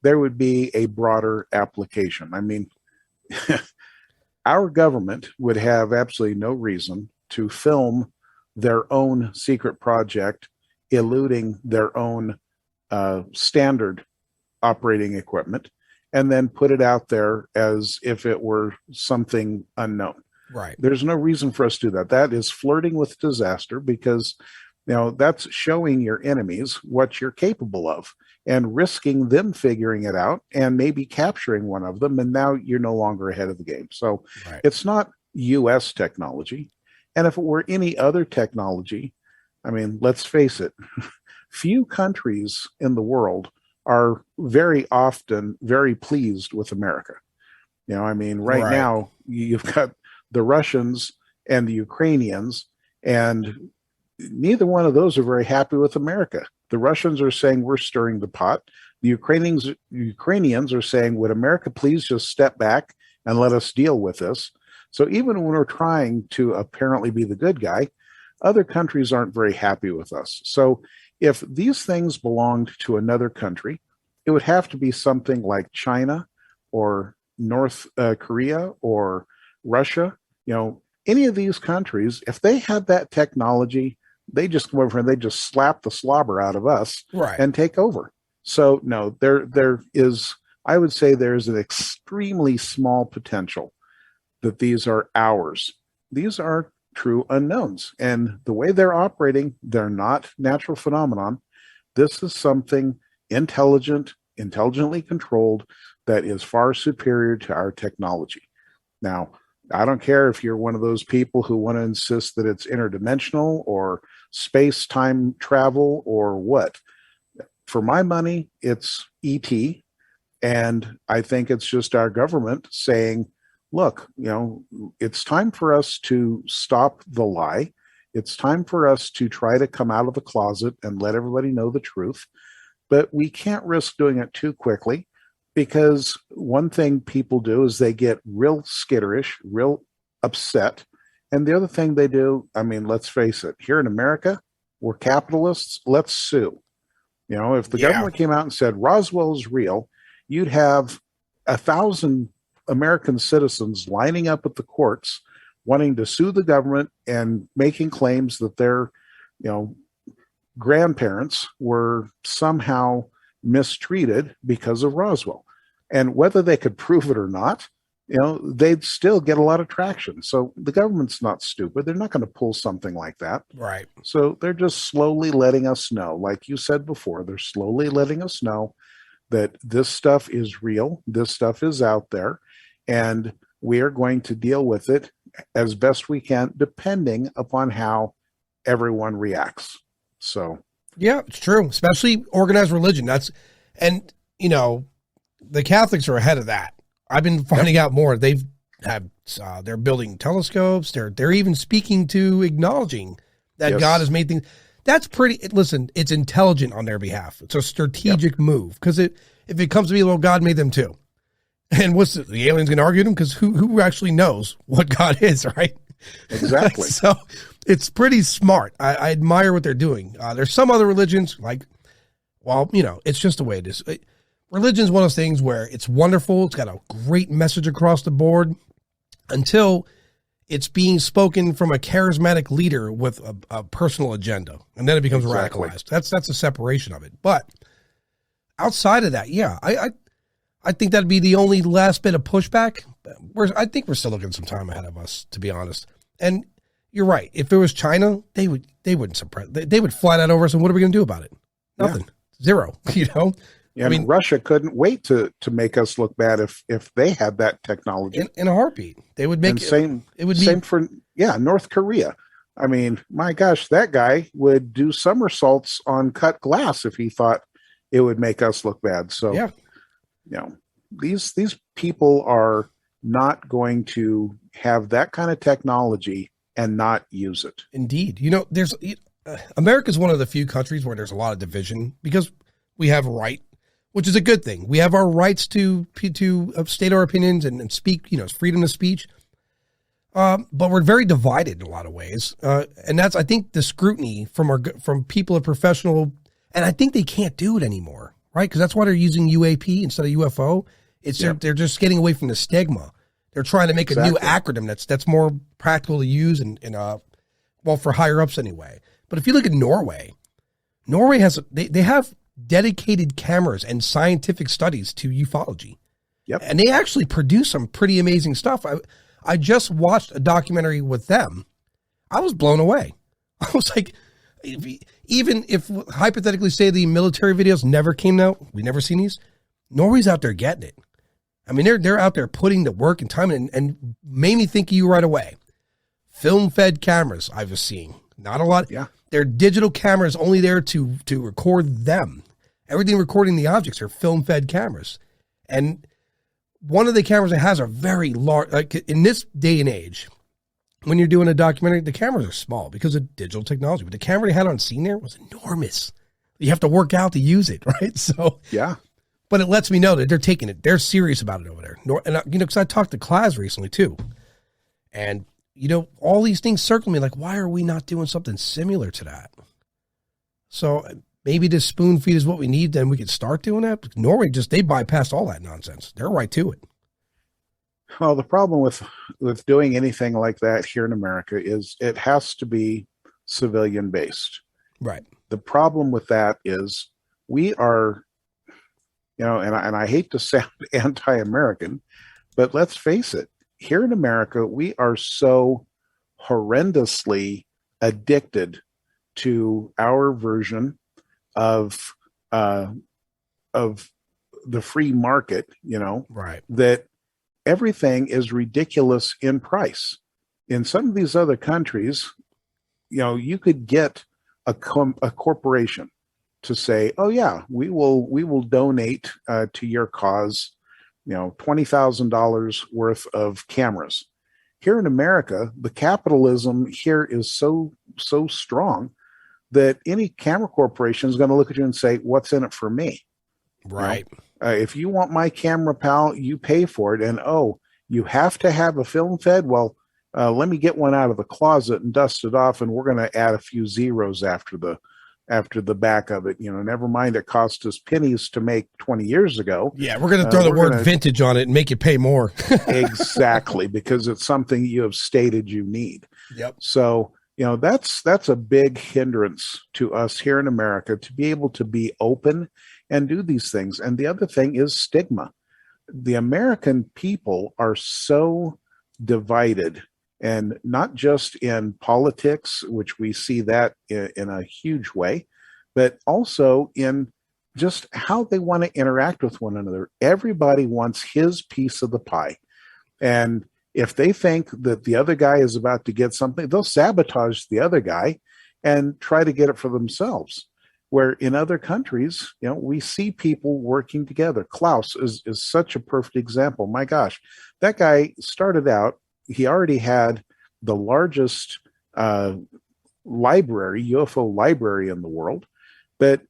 S2: there would be a broader application. I mean, our government would have absolutely no reason to film their own secret project, eluding their own standard operating equipment, and then put it out there as if it were something unknown.
S1: Right.
S2: There's no reason for us to do that. That is flirting with disaster, because that's showing your enemies what you're capable of and risking them figuring it out and maybe capturing one of them. And now you're no longer ahead of the game. So
S1: Right.
S2: It's not US technology. And if it were any other technology, I mean, let's face it, few countries in the world are very often very pleased with America. I mean, right now you've got the Russians and the Ukrainians, and neither one of those are very happy with America. The Russians are saying we're stirring the pot. The Ukrainians are saying, would America please just step back and let us deal with this? So even when we're trying to apparently be the good guy, other countries aren't very happy with us. So if these things belonged to another country, it would have to be something like China or North Korea or Russia. Any of these countries, if they had that technology, they just come over and they just slap the slobber out of us and take over. So no, there is, I would say there's an extremely small potential that these are ours. These are true unknowns. And the way they're operating, they're not natural phenomenon. This is something intelligently controlled that is far superior to our technology. Now, I don't care if you're one of those people who want to insist that it's interdimensional or space-time travel or what. For my money, it's ET. And I think it's just our government saying, look, it's time for us to stop the lie. It's time for us to try to come out of the closet and let everybody know the truth. But we can't risk doing it too quickly, because one thing people do is they get real skitterish, real upset. And the other thing they do, I mean, let's face it, here in America, we're capitalists, let's sue. If the government came out and said Roswell is real, you'd have 1,000 American citizens lining up at the courts wanting to sue the government and making claims that their, grandparents were somehow mistreated because of Roswell. And whether they could prove it or not, they'd still get a lot of traction. So the government's not stupid. They're not going to pull something like that.
S1: Right.
S2: So they're just slowly letting us know, like you said before, they're slowly letting us know that this stuff is real. This stuff is out there, and we are going to deal with it as best we can, depending upon how everyone reacts. So,
S1: yeah, it's true. Especially organized religion. The Catholics are ahead of that. I've been finding out more. They're building telescopes. They're even speaking to acknowledging that God has made things. That's pretty. Listen, it's intelligent on their behalf. It's a strategic move, because if it comes to me, well, God made them too. And what's the aliens going to argue them? Because who actually knows what God is, right?
S2: Exactly.
S1: So it's pretty smart. I admire what they're doing. There's some other religions it's just the way it is. Religion is one of those things where it's wonderful. It's got a great message across the board until it's being spoken from a charismatic leader with a personal agenda. And then it becomes radicalized. That's a separation of it. But outside of that, I think that'd be the only last bit of pushback. I think we're still looking at some time ahead of us, to be honest. And you're right. If it was China, they wouldn't suppress. They would fly that over us. And what are we going to do about it? Nothing. Zero.
S2: Yeah, I mean, Russia couldn't wait to make us look bad if they had that technology
S1: in a heartbeat. They would make
S2: same for North Korea. I mean, my gosh, that guy would do somersaults on cut glass if he thought it would make us look bad. So these people are not going to have that kind of technology and not use it.
S1: Indeed. America is one of the few countries where there's a lot of division, because we have right, which is a good thing. We have our rights to state our opinions and speak, freedom of speech. But we're very divided in a lot of ways. And that's, I think, the scrutiny from people of professional And I think they can't do it anymore, right? Because that's why they're using UAP instead of UFO. It's they're just getting away from the stigma. They're trying to make a new acronym that's more practical to use and well, for higher ups anyway. But if you look at Norway has they have dedicated cameras and scientific studies to ufology.
S2: Yep. And
S1: they actually produce some pretty amazing stuff. I just watched a documentary with them. I was blown away. I was like, even if hypothetically say the military videos never came out, we never seen these, Norway's out there getting it. I mean, they're out there putting the work and time and made me think of you right away. Film-fed cameras I was seeing. Not a lot.
S2: Yeah.
S1: They're digital cameras only there to record them. Everything recording the objects are film-fed cameras. And one of the cameras it has are very large. Like in this day and age, when you're doing a documentary, the cameras are small because of digital technology. But the camera they had on scene there was enormous. You have to work out to use it, right? So
S2: yeah.
S1: But it lets me know that they're taking it. They're serious about it over there. And because I talked to Class recently too, and all these things circle me like, why are we not doing something similar to that? So maybe this spoon feed is what we need. Then we could start doing that. Norway they bypassed all that nonsense. They're right to it.
S2: Well, the problem with doing anything like that here in America is it has to be civilian based.
S1: Right.
S2: The problem with that is we are, and I hate to sound anti-American, but let's face it, here in America, we are so horrendously addicted to our version of the free market,
S1: right,
S2: that everything is ridiculous in price. In some of these other countries, you could get a corporation to say, oh yeah, we will donate to your cause, $20,000 worth of cameras. Here in America, the capitalism here is so strong that any camera corporation is going to look at you and say, what's in it for me?
S1: Right.
S2: If you want my camera, pal, you pay for it. And, you have to have a film fed? Well, let me get one out of the closet and dust it off, and we're going to add a few zeros after the back of it. Never mind, it cost us pennies to make 20 years ago.
S1: Yeah, we're going to throw the word vintage on it and make you pay more.
S2: Exactly, because it's something you have stated you need.
S1: Yep.
S2: So, that's a big hindrance to us here in America to be able to be open and do these things. And the other thing is stigma. The American people are so divided, and not just in politics, which we see that in a huge way, but also in just how they want to interact with one another. Everybody wants his piece of the pie. And if they think that the other guy is about to get something, they'll sabotage the other guy and try to get it for themselves. Where in other countries, we see people working together. Klaus is such a perfect example. My gosh, that guy started out, he already had the largest library, UFO library in the world. But,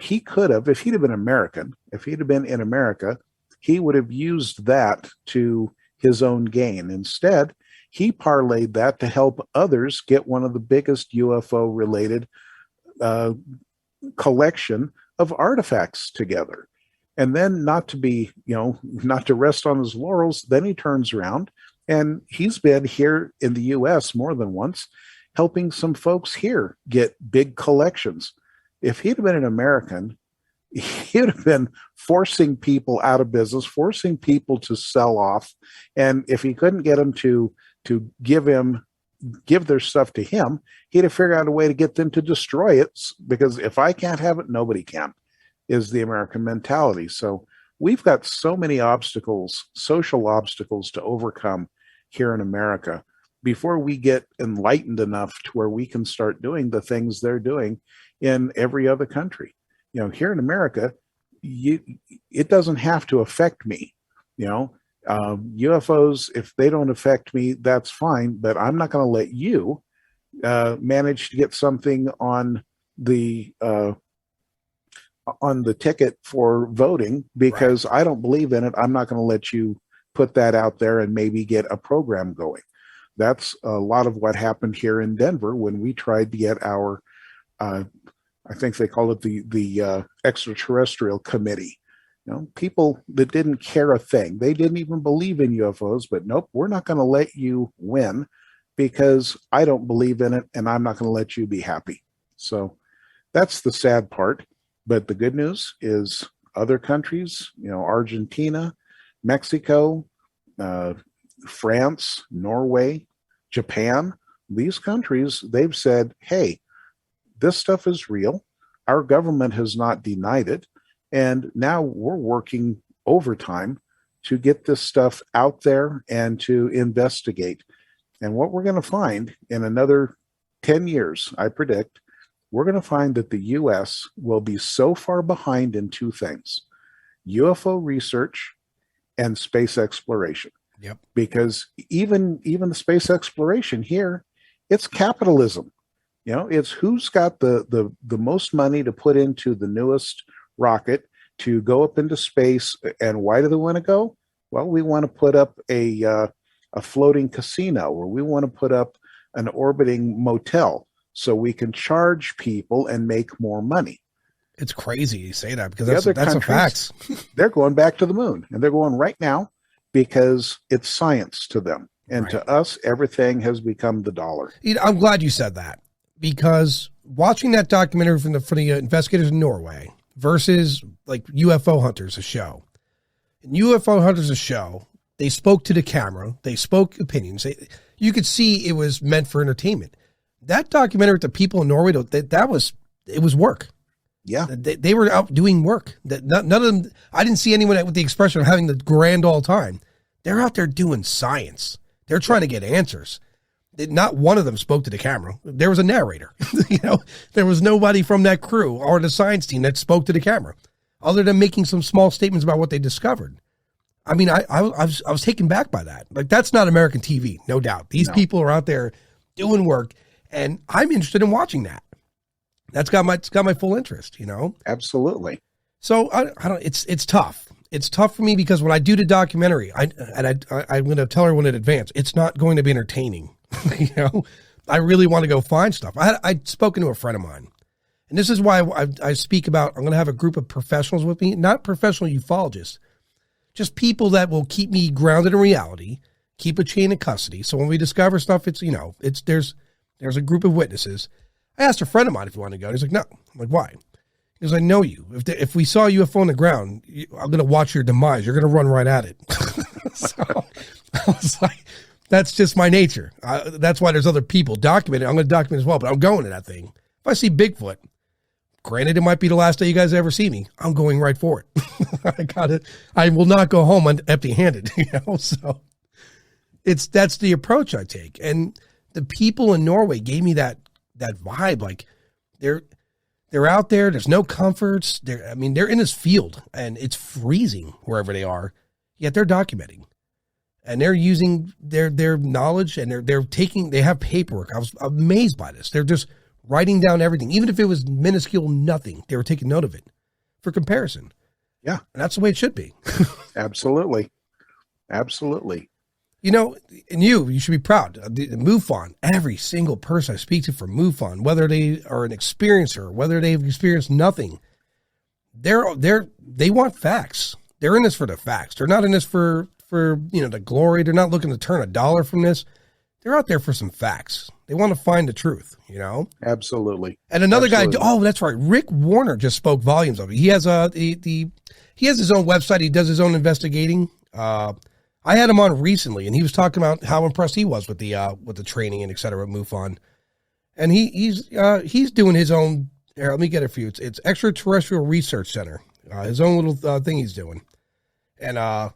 S2: he could have, if he'd have been American, if he'd have been in America, he would have used that to his own gain. Instead, he parlayed that to help others get one of the biggest UFO related collection of artifacts together. And then not to rest on his laurels, then he turns around, and he's been here in the US more than once, helping some folks here get big collections. If he'd have been an American, he'd have been forcing people out of business, forcing people to sell off. And if he couldn't get them to give their stuff to him, he'd have figured out a way to get them to destroy it, because if I can't have it, nobody can, is the American mentality. So we've got so many obstacles, social obstacles to overcome here in America before we get enlightened enough to where we can start doing the things they're doing in every other country. Here in America, it doesn't have to affect me. UFOs, if they don't affect me, that's fine, but I'm not going to let you manage to get something on the ticket for voting because I don't believe in it. I'm not going to let you put that out there and maybe get a program going. That's a lot of what happened here in Denver when we tried to get our I think they call it the extraterrestrial committee. You know, people that didn't care a thing. They didn't even believe in UFOs, but nope, we're not going to let you win because I don't believe in it, and I'm not going to let you be happy. So that's the sad part. But the good news is other countries, you know, Argentina, Mexico, France, Norway, Japan, these countries, they've said, hey, this stuff is real. Our government has not denied it. And now we're working overtime to get this stuff out there and to investigate. And what we're going to find in another 10 years, I predict, we're going to find that the U.S. will be so far behind in two things: UFO research and space exploration.
S1: Yep.
S2: Because even the space exploration here, it's capitalism. You know, it's who's got the most money to put into the newest rocket to go up into space. And why do they want to go? Well, we want to put up a floating casino, or we want to put up an orbiting motel so we can charge people and make more money.
S1: It's crazy you say that, because
S2: The
S1: that's a fact.
S2: They're going back to the moon, and they're going right now because it's science to them. And
S1: Right.
S2: to us, everything has become the dollar.
S1: You know, I'm glad you said that, because watching that documentary from the investigators in Norway versus like UFO Hunters, a show. In UFO Hunters, a show, they spoke to the camera, they spoke opinions. You could see it was meant for entertainment. That documentary with the people in Norway, it was work.
S2: Yeah.
S1: They were out doing work. None of them, I didn't see anyone with the expression of having the grand all time. They're out there doing science. They're trying to get answers. Not one of them spoke to the camera. There was a narrator. You know, there was nobody from that crew or the science team that spoke to the camera, other than making some small statements about what they discovered. I mean, I was taken back by that. Like, that's not American TV, no doubt. These people are out there doing work, and I'm interested in watching that. That's got my full interest, you know?
S2: Absolutely.
S1: So I don't, it's tough. It's tough for me because when I do the documentary, I'm going to tell everyone in advance, it's not going to be entertaining. You know, I really want to go find stuff. I'd spoken to a friend of mine, and this is why I speak about, I'm going to have a group of professionals with me, not professional ufologists, just people that will keep me grounded in reality, keep a chain of custody. So when we discover stuff, it's, you know, there's a group of witnesses. I asked a friend of mine if he wanted to go. He's like, no. I'm like, why? He goes, I know you. If we saw a UFO on the ground, I'm going to watch your demise. You're going to run right at it. So I was like, that's just my nature. That's why there's other people documenting. I'm going to document as well, but I'm going to that thing. If I see Bigfoot, granted, it might be the last day you guys ever see me, I'm going right for it. I will not go home empty-handed, you know? So that's the approach I take. And the people in Norway gave me that vibe. Like, they're out there. There's no comforts. They're in this field and it's freezing wherever they are, yet they're documenting, and they're using their knowledge, and they have paperwork. I was amazed by this. They're just writing down everything. Even if it was minuscule nothing, they were taking note of it for comparison.
S2: Yeah.
S1: And that's the way it should be.
S2: Absolutely. Absolutely.
S1: You know, and you should be proud. The MUFON, every single person I speak to from MUFON, whether they are an experiencer, whether they've experienced nothing, they want facts. They're in this for the facts. They're not in this for the glory. They're not looking to turn $1 from this. They're out there for some facts. They want to find the truth, you know?
S2: Absolutely.
S1: And another
S2: Absolutely.
S1: guy, that's right, Rick Warner just spoke volumes of it. He has he has his own website. He does his own investigating. I had him on recently, and he was talking about how impressed he was with the training and et cetera at MUFON. And he's doing his own. Here, let me get it for you. It's Extraterrestrial Research Center. His own little thing he's doing, and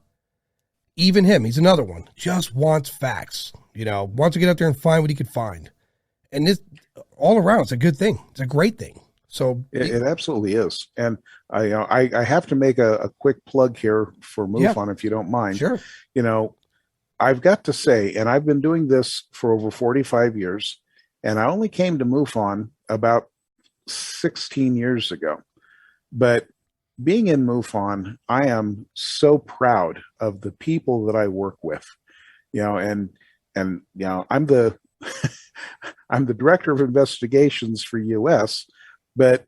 S1: even him, he's another one. Just wants facts. You know, wants to get out there and find what he could find. And this all around, it's a good thing. It's a great thing. So
S2: it absolutely is. And I have to make a quick plug here for MUFON, if you don't mind.
S1: Sure.
S2: You know, I've got to say, and I've been doing this for over 45 years, and I only came to MUFON about 16 years ago. But being in MUFON, I am so proud of the people that I work with. You know, and you know, I'm the I'm the director of investigations for US, but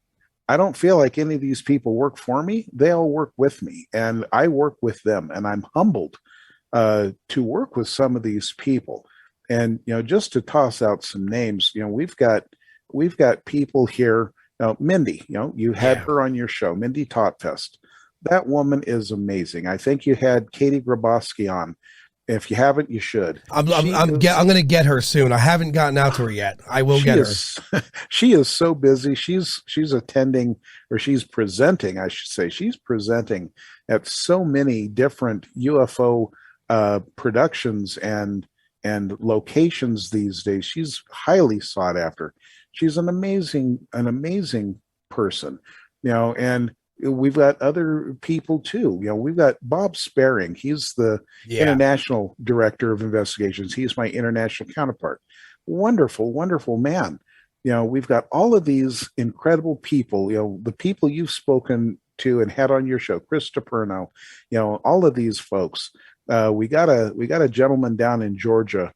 S2: I don't feel like any of these people work for me. They all work with me, and I work with them, and I'm humbled to work with some of these people. And just to toss out some names, we've got people here. Mindy, you had her on your show, Mindy Totfest. That woman is amazing. I think you had Katie Grabowski on. If you haven't, you should.
S1: I'm going to get her soon. I haven't gotten out to her yet. I will get her.
S2: She is so busy. She's attending, or she's presenting, I should say. She's presenting at so many different UFO productions and locations these days. She's highly sought after. She's an amazing person, and we've got other people too. We've got Bob Sparing. He's the international director of investigations. He's my international counterpart. Wonderful, wonderful man. We've got all of these incredible people, the people you've spoken to and had on your show, Chris DiPerno, all of these folks. We got a gentleman down in Georgia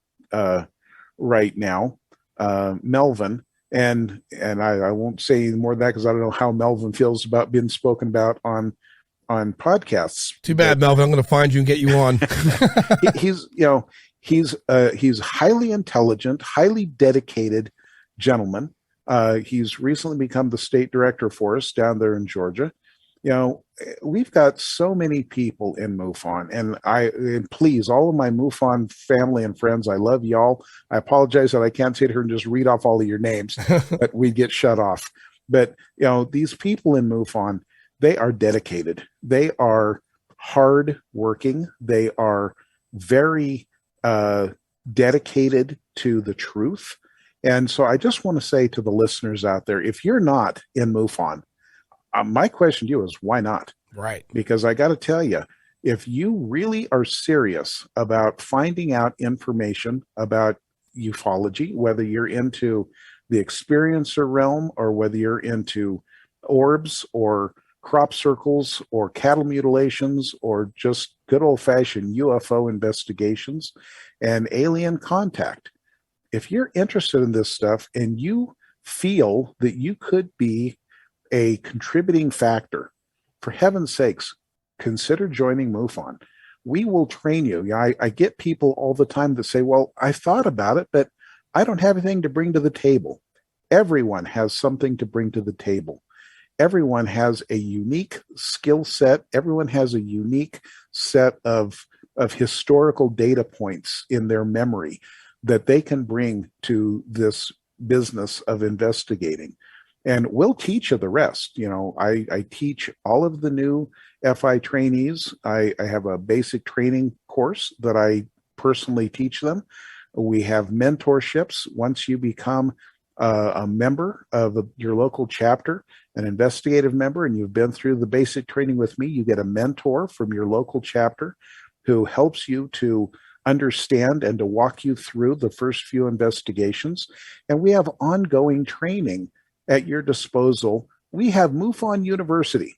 S2: right now, Melvin. And I won't say more than that because I don't know how Melvin feels about being spoken about on podcasts.
S1: Too bad, Melvin. I'm going to find you and get you on.
S2: He's highly intelligent, highly dedicated gentleman. He's recently become the state director for us down there in Georgia. We've got so many people in MUFON, and please, all of my MUFON family and friends, I love y'all. I apologize that I can't sit here and just read off all of your names, but we get shut off. But these people in MUFON, they are dedicated. They are hard working. They are very dedicated to the truth. And so I just want to say to the listeners out there, if you're not in MUFON, my question to you is, why not?
S1: Right.
S2: Because I got to tell you, if you really are serious about finding out information about ufology, whether you're into the experiencer realm or whether you're into orbs or crop circles or cattle mutilations or just good old-fashioned UFO investigations and alien contact, if you're interested in this stuff and you feel that you could be a contributing factor, for heaven's sakes, consider joining MUFON. We will train you. I get people all the time that say, well, I thought about it, but I don't have anything to bring to the table. Everyone has something to bring to the table. Everyone has a unique skill set. Everyone has a unique set of historical data points in their memory that they can bring to this business of investigating. And we'll teach you the rest. I teach all of the new FI trainees. I have a basic training course that I personally teach them. We have mentorships. Once you become a member of your local chapter, an investigative member, and you've been through the basic training with me, you get a mentor from your local chapter who helps you to understand and to walk you through the first few investigations. And we have ongoing training at your disposal. We have MUFON University.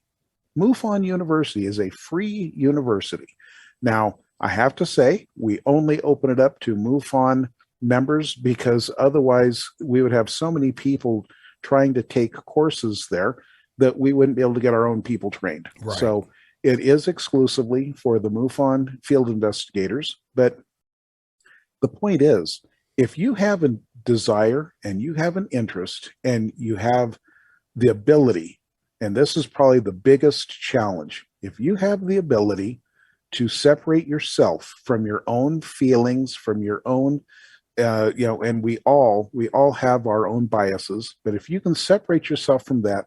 S2: MUFON University is a free university. Now, I have to say, we only open it up to MUFON members because otherwise we would have so many people trying to take courses there that we wouldn't be able to get our own people trained. Right. So it is exclusively for the MUFON field investigators. But the point is, if you have a desire and you have an interest and you have the ability, and this is probably the biggest challenge, if you have the ability to separate yourself from your own feelings, from your own, and we all have our own biases, but if you can separate yourself from that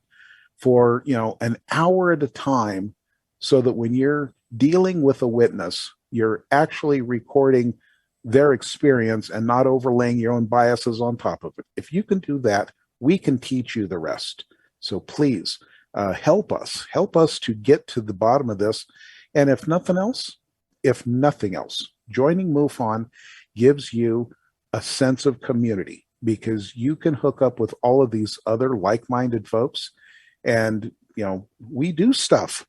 S2: for, an hour at a time, so that when you're dealing with a witness, you're actually recording their experience and not overlaying your own biases on top of it. If you can do that, we can teach you the rest. So please help us to get to the bottom of this. And if nothing else, joining MUFON gives you a sense of community, because you can hook up with all of these other like-minded folks. And we do stuff.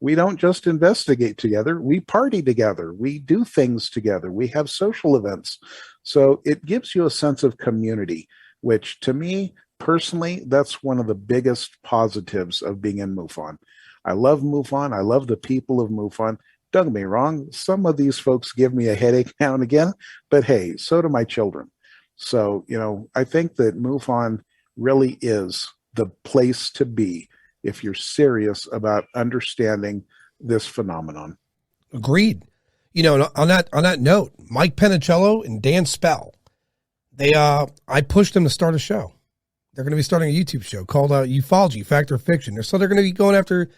S2: We don't just investigate together. We party together. We do things together. We have social events. So it gives you a sense of community, which to me, personally, that's one of the biggest positives of being in MUFON. I love MUFON. I love the people of MUFON. Don't get me wrong, some of these folks give me a headache now and again, but hey, so do my children. So, I think that MUFON really is the place to be if you're serious about understanding this phenomenon.
S1: Agreed. On that note, Mike Penicello and Dan Spell, I pushed them to start a show. They're going to be starting a YouTube show called Ufology, Fact or Fiction. So they're going to be going after,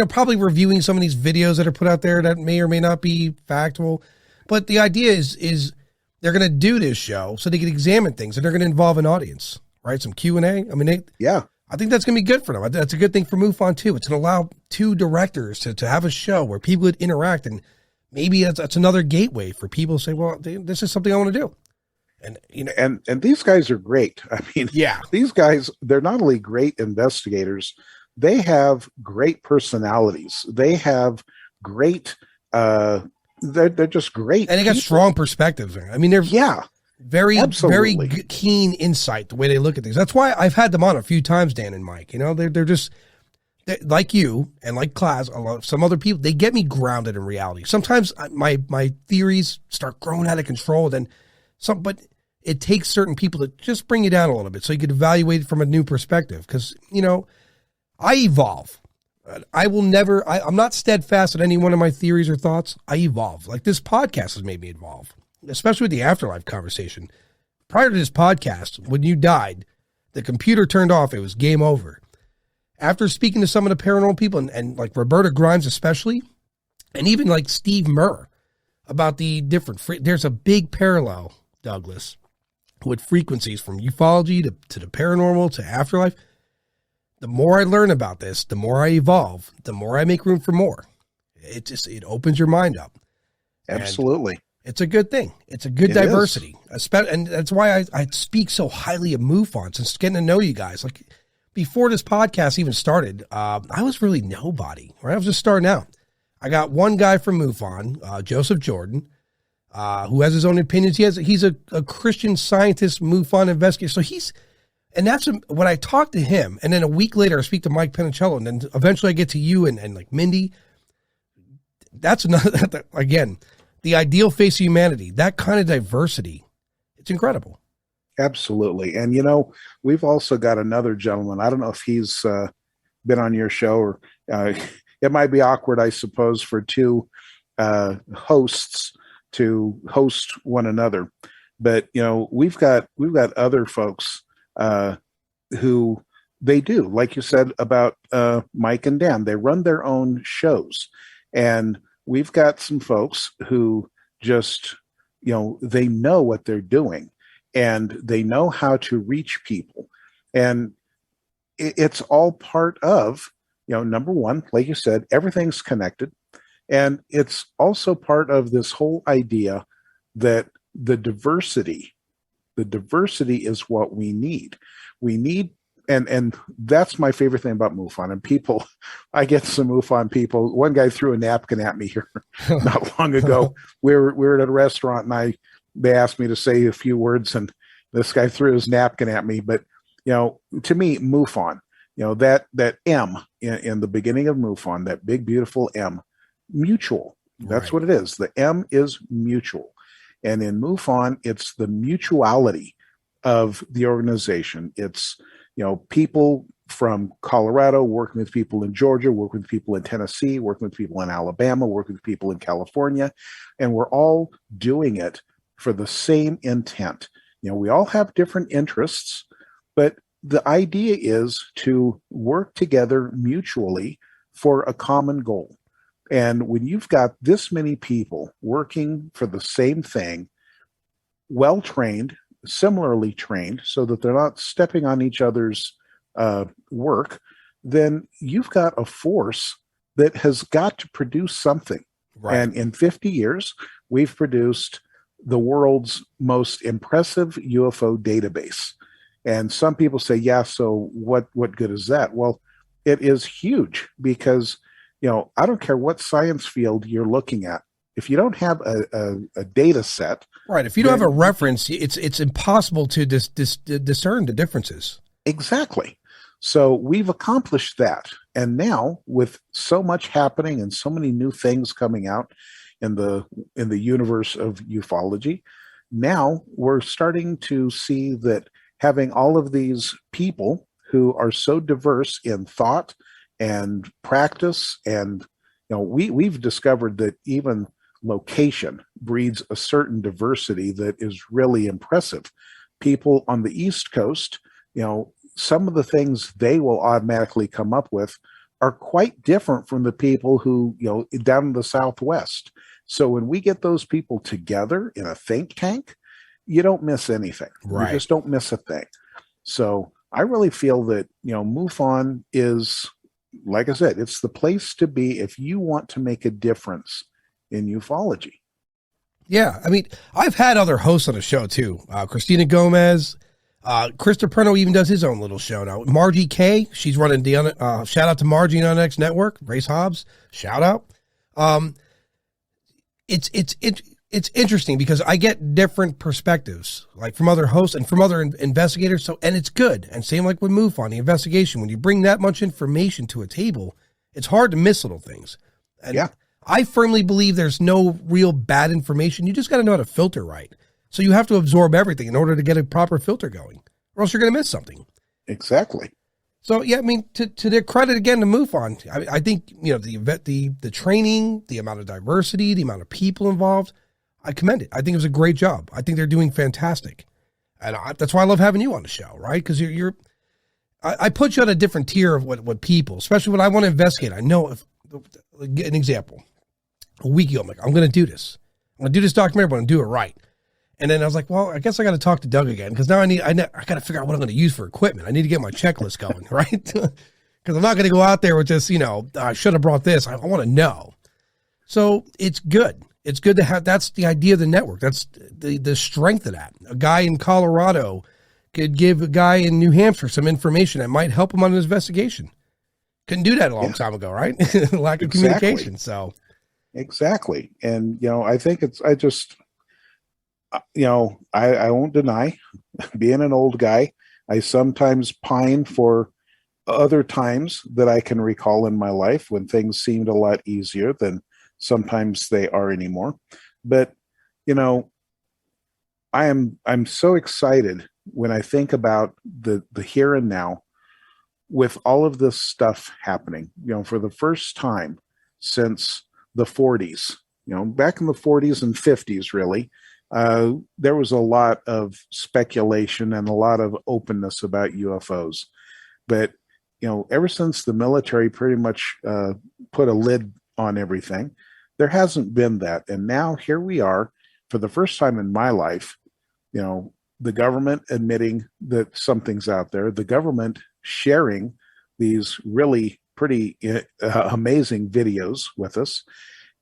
S1: probably reviewing some of these videos that are put out there that may or may not be factual. But the idea is they're going to do this show so they can examine things, and they're going to involve an audience, right? Some Q&A. I mean, I think that's going to be good for them. That's a good thing for MUFON too. It's going to allow two directors to have a show where people would interact, and maybe that's another gateway for people to say, well, this is something I want to do. And
S2: and these guys are great. I mean, these guys, they're not only great investigators, they have great personalities. They have great they're just great.
S1: And they got strong perspectives. I mean, they're very keen insight the way they look at things. That's why I've had them on a few times, Dan and Mike. They're just like you and like Class, some other people, they get me grounded in reality. Sometimes my theories start growing out of control, but it takes certain people to just bring you down a little bit so you could evaluate it from a new perspective. Because, I evolve. I'm not steadfast in any one of my theories or thoughts. I evolve. Like this podcast has made me evolve, especially with the afterlife conversation. Prior to this podcast, when you died, the computer turned off. It was game over. After speaking to some of the paranormal people and like Roberta Grimes especially, and even like Steve Murr about the different, there's a big parallel, Douglas, with frequencies from ufology to the paranormal to afterlife. The more I learn about this, the more I evolve, the more I make room for more. It opens your mind up.
S2: Absolutely.
S1: And it's a good thing. It's a good diversity. And that's why I speak so highly of MUFON, since getting to know you guys. Like before this podcast even started, I was really nobody, right? I was just starting out. I got one guy from MUFON, Joseph Jordan, who has his own opinions. He's a Christian Scientist, MUFON investigator. So that's when I talk to him, and then a week later I speak to Mike Penicello, and then eventually I get to you and like Mindy. That's another, again, the ideal face of humanity, that kind of diversity. It's incredible.
S2: Absolutely. And, we've also got another gentleman. I don't know if he's been on your show, or it might be awkward, I suppose, for two hosts to host one another. But, we've got other folks who they do, like you said about Mike and Dan, they run their own shows. And we've got some folks who just, they know what they're doing, and they know how to reach people. And it's all part of, number one, like you said, everything's connected. And it's also part of this whole idea that the diversity is what we need. And that's my favorite thing about MUFON. And people, I get some MUFON people. One guy threw a napkin at me here not long ago. We were at a restaurant, and they asked me to say a few words, and this guy threw his napkin at me. But to me, MUFON, that M in the beginning of MUFON, that big beautiful M, mutual. That's what it is. The M is mutual. And in MUFON, it's the mutuality of the organization. It's, people from Colorado working with people in Georgia, working with people in Tennessee, working with people in Alabama, working with people in California. And we're all doing it for the same intent. We all have different interests, but the idea is to work together mutually for a common goal. And when you've got this many people working for the same thing, well-trained, similarly trained, so that they're not stepping on each other's work, then you've got a force that has got to produce something. Right. And in 50 years, we've produced the world's most impressive UFO database. And some people say, yeah, so what good is that? Well, it is huge because, I don't care what science field you're looking at. If you don't have a data set.
S1: Right. If you don't have a reference, it's impossible to discern the differences.
S2: Exactly. So we've accomplished that. And now with so much happening and so many new things coming out in the universe of ufology, now we're starting to see that having all of these people who are so diverse in thought and practice, and we've discovered that even location breeds a certain diversity that is really impressive. People on the East Coast, some of the things they will automatically come up with are quite different from the people who, down in the Southwest. So when we get those people together in a think tank, you don't miss anything. You
S1: Right.
S2: just don't miss a thing. So I really feel that, MUFON is, like I said, it's the place to be if you want to make a difference in ufology.
S1: Yeah. I mean, I've had other hosts on the show too. Christina Gomez, Krista Preno even does his own little show now. Margie K, she's running shout out to Margie on X Network. Race Hobbs, shout out. It's interesting because I get different perspectives, like from other hosts and from other investigators. So, and it's good. And same like with MUFON, the investigation. When you bring that much information to a table, it's hard to miss little things. And yeah. I firmly believe there's no real bad information. You just got to know how to filter right. So you have to absorb everything in order to get a proper filter going, or else you're going to miss something.
S2: Exactly.
S1: So yeah, I mean, to their credit again to MUFON, I think the training, the amount of diversity, the amount of people involved, I commend it. I think it was a great job. I think they're doing fantastic, and that's why I love having you on the show, right? Because I put you on a different tier of what people, especially when I want to investigate. I know an example. A week ago, I'm like, I'm going to do this. I'm going to do this documentary, but I'm going to do it right. And then I was like, well, I guess I got to talk to Doug again because now I got to figure out what I'm going to use for equipment. I need to get my checklist going, right? Because I'm not going to go out there with just, I should have brought this. I want to know. So it's good. It's good to have. That's the idea of the network. That's the strength of that. A guy in Colorado could give a guy in New Hampshire some information that might help him on his investigation. Couldn't do that a long time ago, right? Lack of communication. So.
S2: Exactly. And, I think I won't deny being an old guy. I sometimes pine for other times that I can recall in my life when things seemed a lot easier than sometimes they are anymore. But, I'm so excited when I think about the here and now with all of this stuff happening, for the first time since the 40s, back in the 40s and 50s, really, there was a lot of speculation and a lot of openness about UFOs. But, ever since the military pretty much put a lid on everything, there hasn't been that. And now here we are for the first time in my life, the government admitting that something's out there, the government sharing these really pretty amazing videos with us.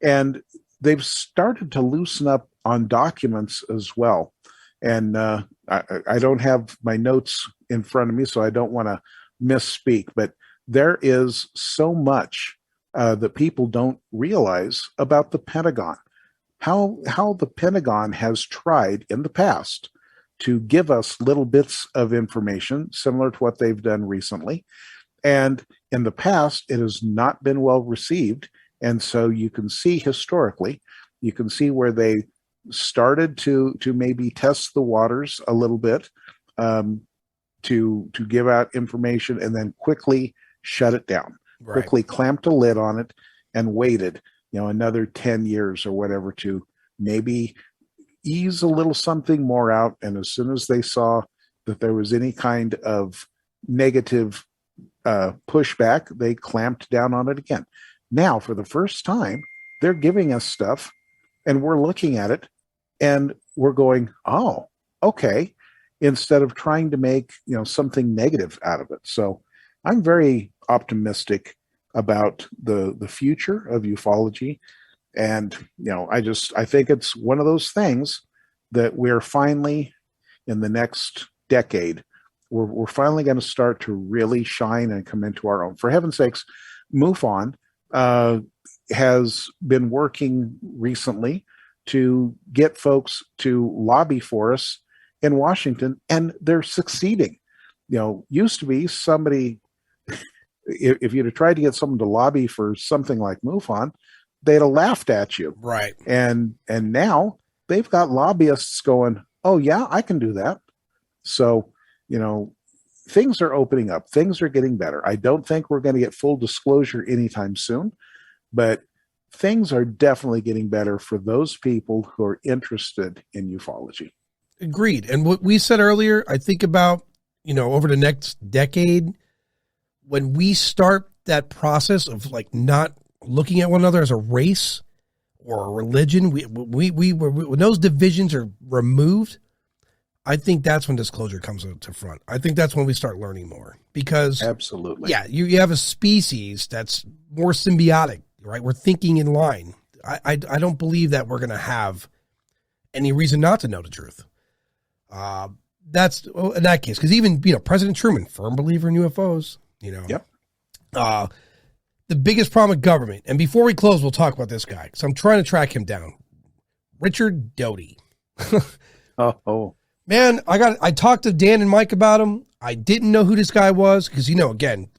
S2: And they've started to loosen up on documents as well. And I don't have my notes in front of me, so I don't want to misspeak, but there is so much that people don't realize about the Pentagon. How the Pentagon has tried in the past to give us little bits of information similar to what they've done recently. And in the past, it has not been well received. And so you can see historically, you can see where they started to maybe test the waters a little bit, to give out information and then quickly shut it down, right. Quickly clamped a lid on it and waited, another 10 years or whatever to maybe ease a little something more out. And as soon as they saw that there was any kind of negative pushback, they clamped down on it again. Now, for the first time, they're giving us stuff and we're looking at it and we're going, oh, okay, instead of trying to make, something negative out of it. So I'm very optimistic about the future of ufology. And, I think it's one of those things that we're finally, in the next decade, we're finally going to start to really shine and come into our own. For heaven's sakes, MUFON has been working recently to get folks to lobby for us in Washington, and they're succeeding. used to be somebody, if you'd have tried to get someone to lobby for something like MUFON, they'd have laughed at you.
S1: Right.
S2: And now they've got lobbyists going, oh yeah, I can do that. So, things are opening up. Things are getting better. I don't think we're going to get full disclosure anytime soon, but things are definitely getting better for those people who are interested in ufology.
S1: Agreed. And what we said earlier, I think about, over the next decade, when we start that process of like not looking at one another as a race or a religion, when those divisions are removed, I think that's when disclosure comes to front. I think that's when we start learning more, because
S2: absolutely,
S1: yeah, you have a species that's more symbiotic, right? We're thinking in line. I don't believe that we're going to have any reason not to know the truth. That's in that case, because even President Truman, firm believer in UFOs.
S2: Yep.
S1: The biggest problem with government, and before we close, we'll talk about this guy because I'm trying to track him down. Richard Doty.
S2: Oh.
S1: Man, I talked to Dan and Mike about him. I didn't know who this guy was because, again,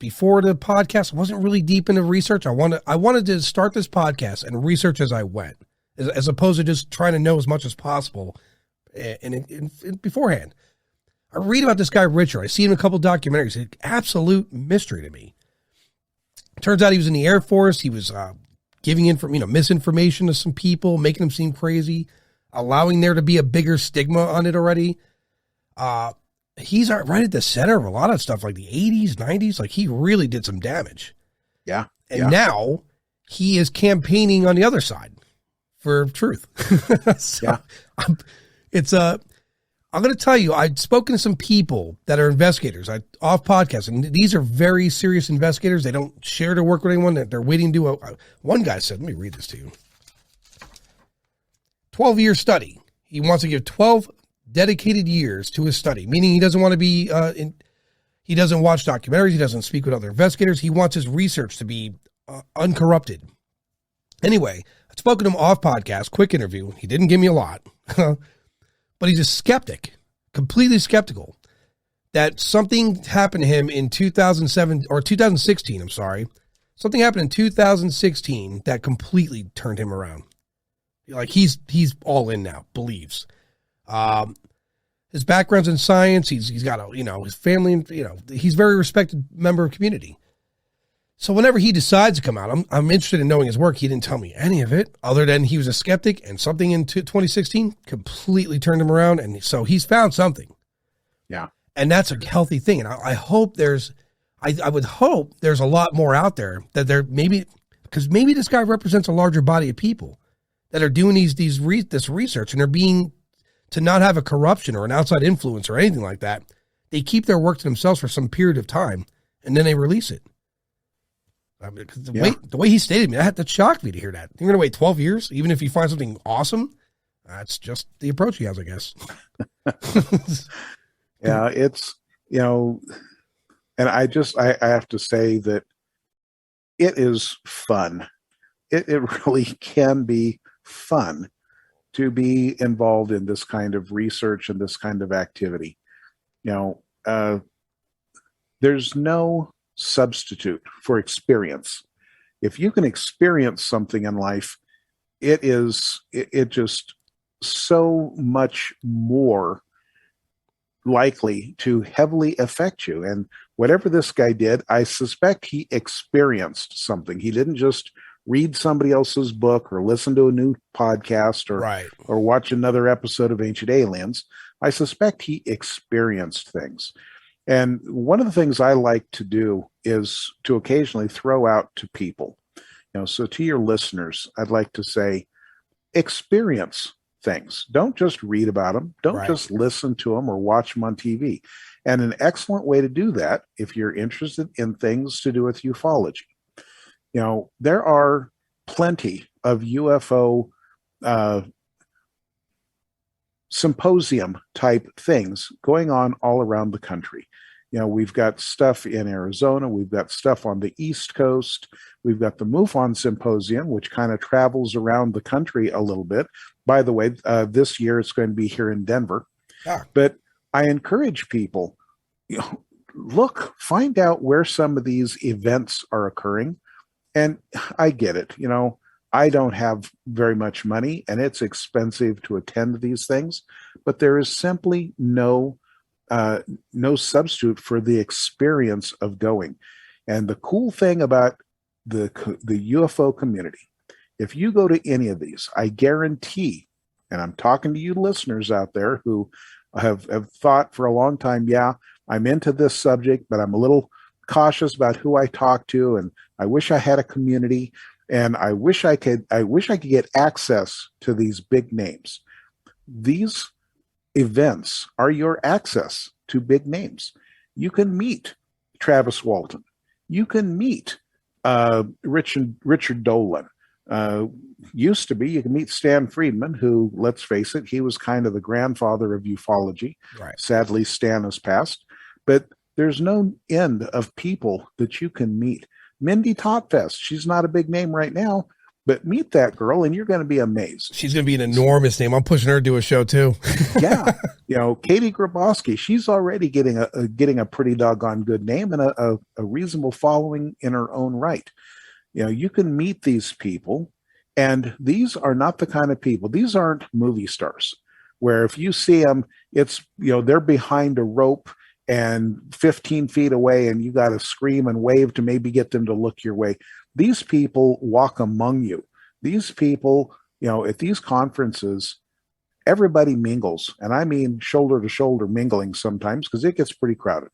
S1: before the podcast, I wasn't really deep into research. I wanted to start this podcast and research as I went, as opposed to just trying to know as much as possible in beforehand. I read about this guy, Richard. I see him in a couple of documentaries. It's an absolute mystery to me. Turns out he was in the Air Force. He was giving misinformation to some people, making them seem crazy, allowing there to be a bigger stigma on it already. He's right at the center of a lot of stuff like the 80s, 90s. Like he really did some damage.
S2: Yeah.
S1: And now he is campaigning on the other side for truth. So I'm going to tell you, I've spoken to some people that are investigators off podcasts, and these are very serious investigators. They don't share their work with anyone. They're waiting to do one guy said, let me read this to you. 12-year study. He wants to give 12 dedicated years to his study, meaning he doesn't want to be he doesn't watch documentaries. He doesn't speak with other investigators. He wants his research to be uncorrupted. Anyway, I've spoken to him off podcast, quick interview. He didn't give me a lot, but he's a skeptic, completely skeptical that something happened to him in 2016. I'm sorry. Something happened in 2016 that completely turned him around. Like he's all in now, believes. His background's in science. He's got his family, he's a very respected member of community. So whenever he decides to come out, I'm interested in knowing his work. He didn't tell me any of it other than he was a skeptic, and something in 2016 completely turned him around. And so he's found something.
S2: Yeah.
S1: And that's a healthy thing. And I hope I would hope there's a lot more out there that because maybe this guy represents a larger body of people that are doing this research, and they're being, to not have a corruption or an outside influence or anything like that. They keep their work to themselves for some period of time, and then they release it. I mean, the way he stated me, that shocked me to hear that. You're going to wait 12 years, even if you find something awesome? That's just the approach he has, I guess.
S2: Yeah, it's, and I have to say that it is fun. It really can be fun to be involved in this kind of research and this kind of activity. There's no substitute for experience. If you can experience something in life, it just so much more likely to heavily affect you. And whatever this guy did, I suspect he experienced something. He didn't just read somebody else's book or listen to a new podcast or watch another episode of Ancient Aliens. I suspect he experienced things. And one of the things I like to do is to occasionally throw out to people, so to your listeners, I'd like to say, experience things. Don't just read about them. Don't just listen to them or watch them on TV. And an excellent way to do that, if you're interested in things to do with ufology, there are plenty of UFO symposium type things going on all around the country. We've got stuff in Arizona. We've got stuff on the East Coast. We've got the MUFON Symposium, which kind of travels around the country a little bit. By the way, this year it's going to be here in Denver. Yeah. But I encourage people, you know, look, find out where some of these events are occurring. And I get it. I don't have very much money and it's expensive to attend these things, but there is simply no substitute for the experience of going. And the cool thing about the UFO community, if you go to any of these, I guarantee, and I'm talking to you listeners out there who have thought for a long time, yeah, I'm into this subject, but I'm a little cautious about who I talk to, and I wish I had a community, and I wish I could get access to these big names. These events are your access to big names. You can meet Travis Walton. You can meet Richard Dolan. Used to be, you can meet Stan Friedman, who, let's face it, he was kind of the grandfather of ufology.
S1: Right.
S2: Sadly, Stan has passed. But there's no end of people that you can meet. Mindy Totfest, she's not a big name right now, but meet that girl and you're going to be amazed.
S1: She's going to be an enormous name. I'm pushing her to do a show too.
S2: Yeah. Katie Grabowski, she's already getting a pretty doggone good name and a reasonable following in her own right. You can meet these people, and these are not the kind of people, these aren't movie stars where if you see them, it's, they're behind a rope and 15 feet away and you got to scream and wave to maybe get them to look your way. These people walk among you. These people, at these conferences, everybody mingles. And I mean shoulder to shoulder mingling sometimes because it gets pretty crowded.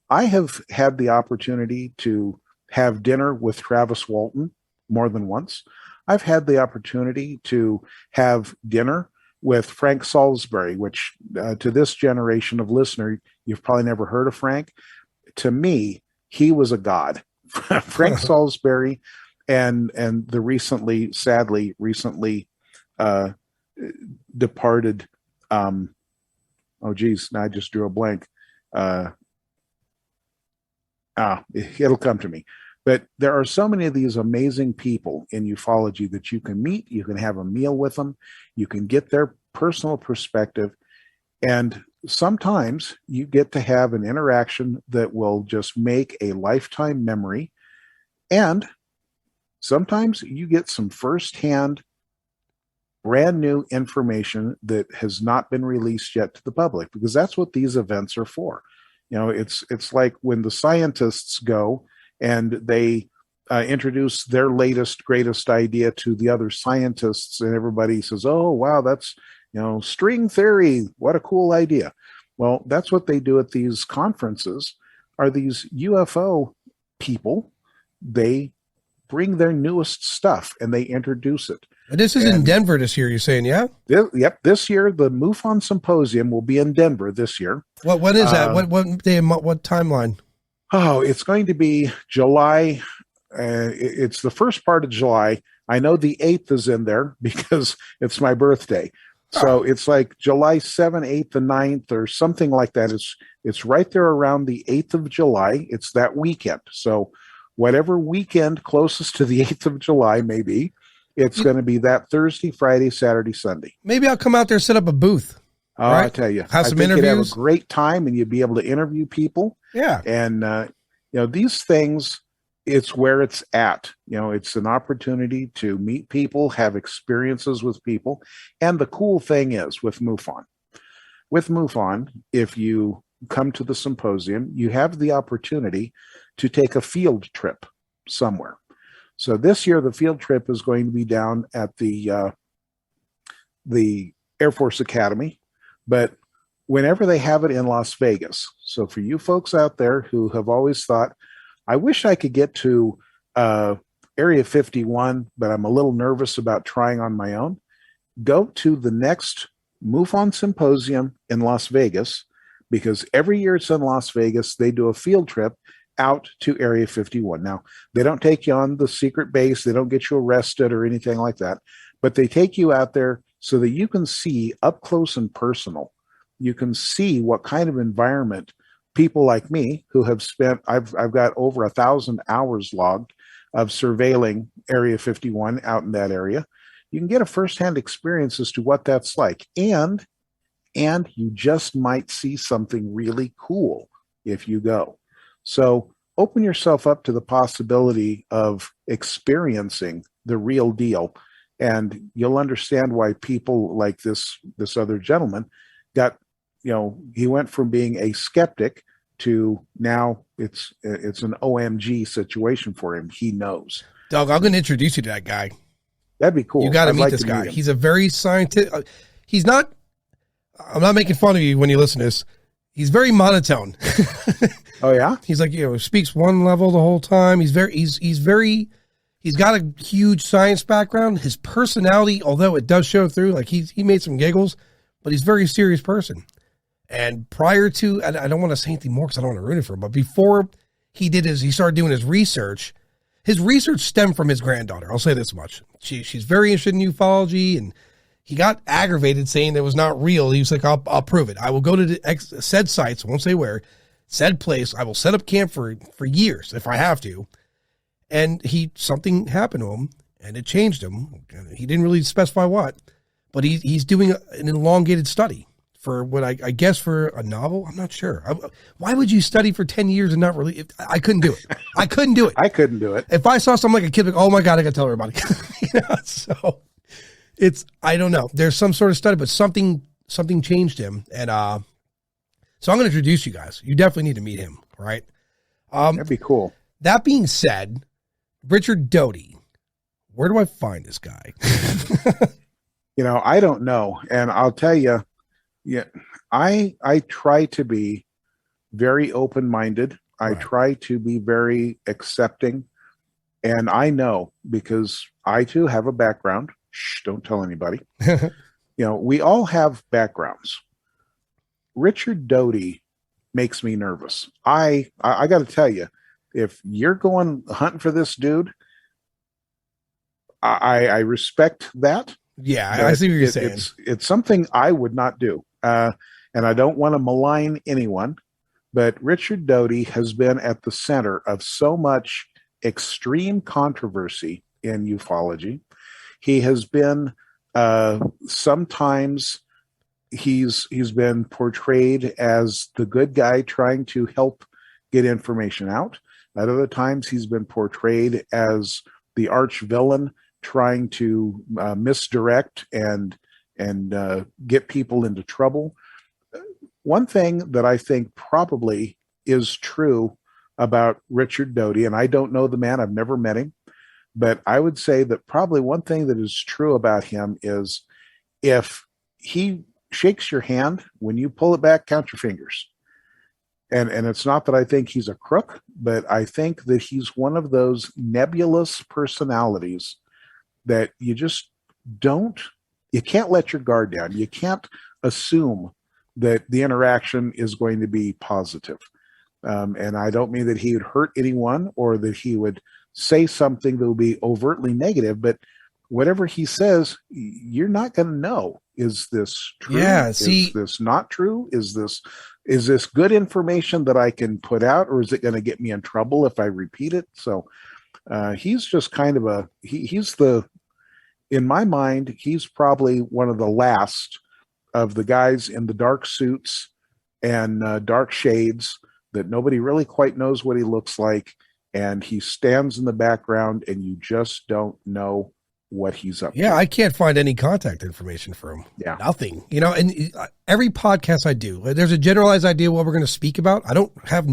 S2: I have had the opportunity to have dinner with Travis Walton more than once. I've had the opportunity to have dinner with Frank Salisbury, which to this generation of listener, you've probably never heard of Frank. To me, he was a god. Frank Salisbury and the sadly recently departed, oh geez, now I just drew a blank. It'll come to me. But there are so many of these amazing people in ufology that you can meet. You can have a meal with them. You can get their personal perspective. And sometimes you get to have an interaction that will just make a lifetime memory. And sometimes you get some firsthand, brand new information that has not been released yet to the public, because that's what these events are for. It's like when the scientists go and they introduce their latest, greatest idea to the other scientists, and everybody says, oh, wow, that's, string theory. What a cool idea. Well, that's what they do at these conferences. Are these UFO people, they bring their newest stuff and they introduce it.
S1: And this is in Denver this year, you're saying, yeah?
S2: Yep. This year, the MUFON Symposium will be in Denver this year.
S1: What is that? What day, what timeline?
S2: Oh, it's going to be July. It's the first part of July. I know the 8th is in there because it's my birthday. So it's like July 7th, 8th, and 9th or something like that. It's right there around the 8th of July. It's that weekend. So whatever weekend closest to the 8th of July may be, it's going to be that Thursday, Friday, Saturday, Sunday.
S1: Maybe I'll come out there, set up a booth.
S2: Right? I tell you,
S1: have some
S2: interviews. You'd have a great time, and you'd be able to interview people.
S1: Yeah,
S2: and these things, it's where it's at. It's an opportunity to meet people, have experiences with people, and the cool thing is with MUFON, if you come to the symposium, you have the opportunity to take a field trip somewhere. So this year, the field trip is going to be down at the Air Force Academy, but whenever they have it in Las Vegas. So for you folks out there who have always thought, I wish I could get to Area 51, but I'm a little nervous about trying on my own, go to the next MUFON Symposium in Las Vegas, because every year it's in Las Vegas, they do a field trip out to Area 51. Now, they don't take you on the secret base. They don't get you arrested or anything like that, but they take you out there so that you can see up close and personal. You can see what kind of environment people like me who have spent, I've got over 1,000 hours logged of surveilling Area 51 out in that area. You can get a firsthand experience as to what that's like. And you just might see something really cool. if you go. So open yourself up to the possibility of experiencing the real deal, and you'll understand why people like this other gentleman got, he went from being a skeptic to now it's an OMG situation for him. He knows.
S1: Doug, I'm going to introduce you to that guy.
S2: That'd be cool.
S1: You got to meet this guy. He's a very scientific. He's not. I'm not making fun of you when you listen to this. He's very monotone.
S2: Oh yeah.
S1: He's like, speaks one level the whole time. He's got a huge science background. His personality, although it does show through, like he made some giggles, but he's a very serious person. And prior to, I don't want to say anything more because I don't want to ruin it for him, but before he started doing his research stemmed from his granddaughter. I'll say this much. She's very interested in ufology, and he got aggravated saying it was not real. He was like, I'll prove it. I will go to the said sites, I won't say where, said place. I will set up camp for years if I have to. And something happened to him, and it changed him. He didn't really specify what, but he's doing an elongated study for what I guess for a novel. I'm not sure. Why would you study for 10 years and not really? I couldn't do it. I couldn't do it.
S2: I couldn't do it. If
S1: I saw something like a kid, like, oh my God, I got to tell everybody. So I don't know. There's some sort of study, but something changed him. And so I'm going to introduce you guys. You definitely need to meet him, right?
S2: That'd be cool.
S1: That being said, Richard Doty, where do I find this guy?
S2: I don't know. And I'll tell you, I try to be very open-minded. I try to be very accepting. And I know, because I too have a background. Shh, don't tell anybody. We all have backgrounds. Richard Doty makes me nervous. I got to tell you, if you're going hunting for this dude, I respect that.
S1: Yeah, I see what you're saying.
S2: It's something I would not do. And I don't want to malign anyone, but Richard Doty has been at the center of so much extreme controversy in ufology. He has been, sometimes he's been portrayed as the good guy trying to help get information out. At other times, he's been portrayed as the arch villain trying to misdirect and get people into trouble. One thing that I think probably is true about Richard Doty, and I don't know the man, I've never met him, but I would say that probably one thing that is true about him is if he shakes your hand, when you pull it back, count your fingers. And it's not that I think he's a crook, but I think that he's one of those nebulous personalities that you just you can't let your guard down. You can't assume that the interaction is going to be positive. And I don't mean that he would hurt anyone or that he would say something that would be overtly negative, but whatever he says, you're not going to know. Is this true?
S1: Yeah,
S2: is this not true? Is this good information that I can put out, or is it going to get me in trouble if I repeat it? So he's just kind of in my mind, he's probably one of the last of the guys in the dark suits and dark shades that nobody really quite knows what he looks like. And he stands in the background and you just don't know what he's up to.
S1: Yeah, I can't find any contact information for him.
S2: Yeah.
S1: Nothing. And every podcast I do, there's a generalized idea what we're going to speak about. I don't have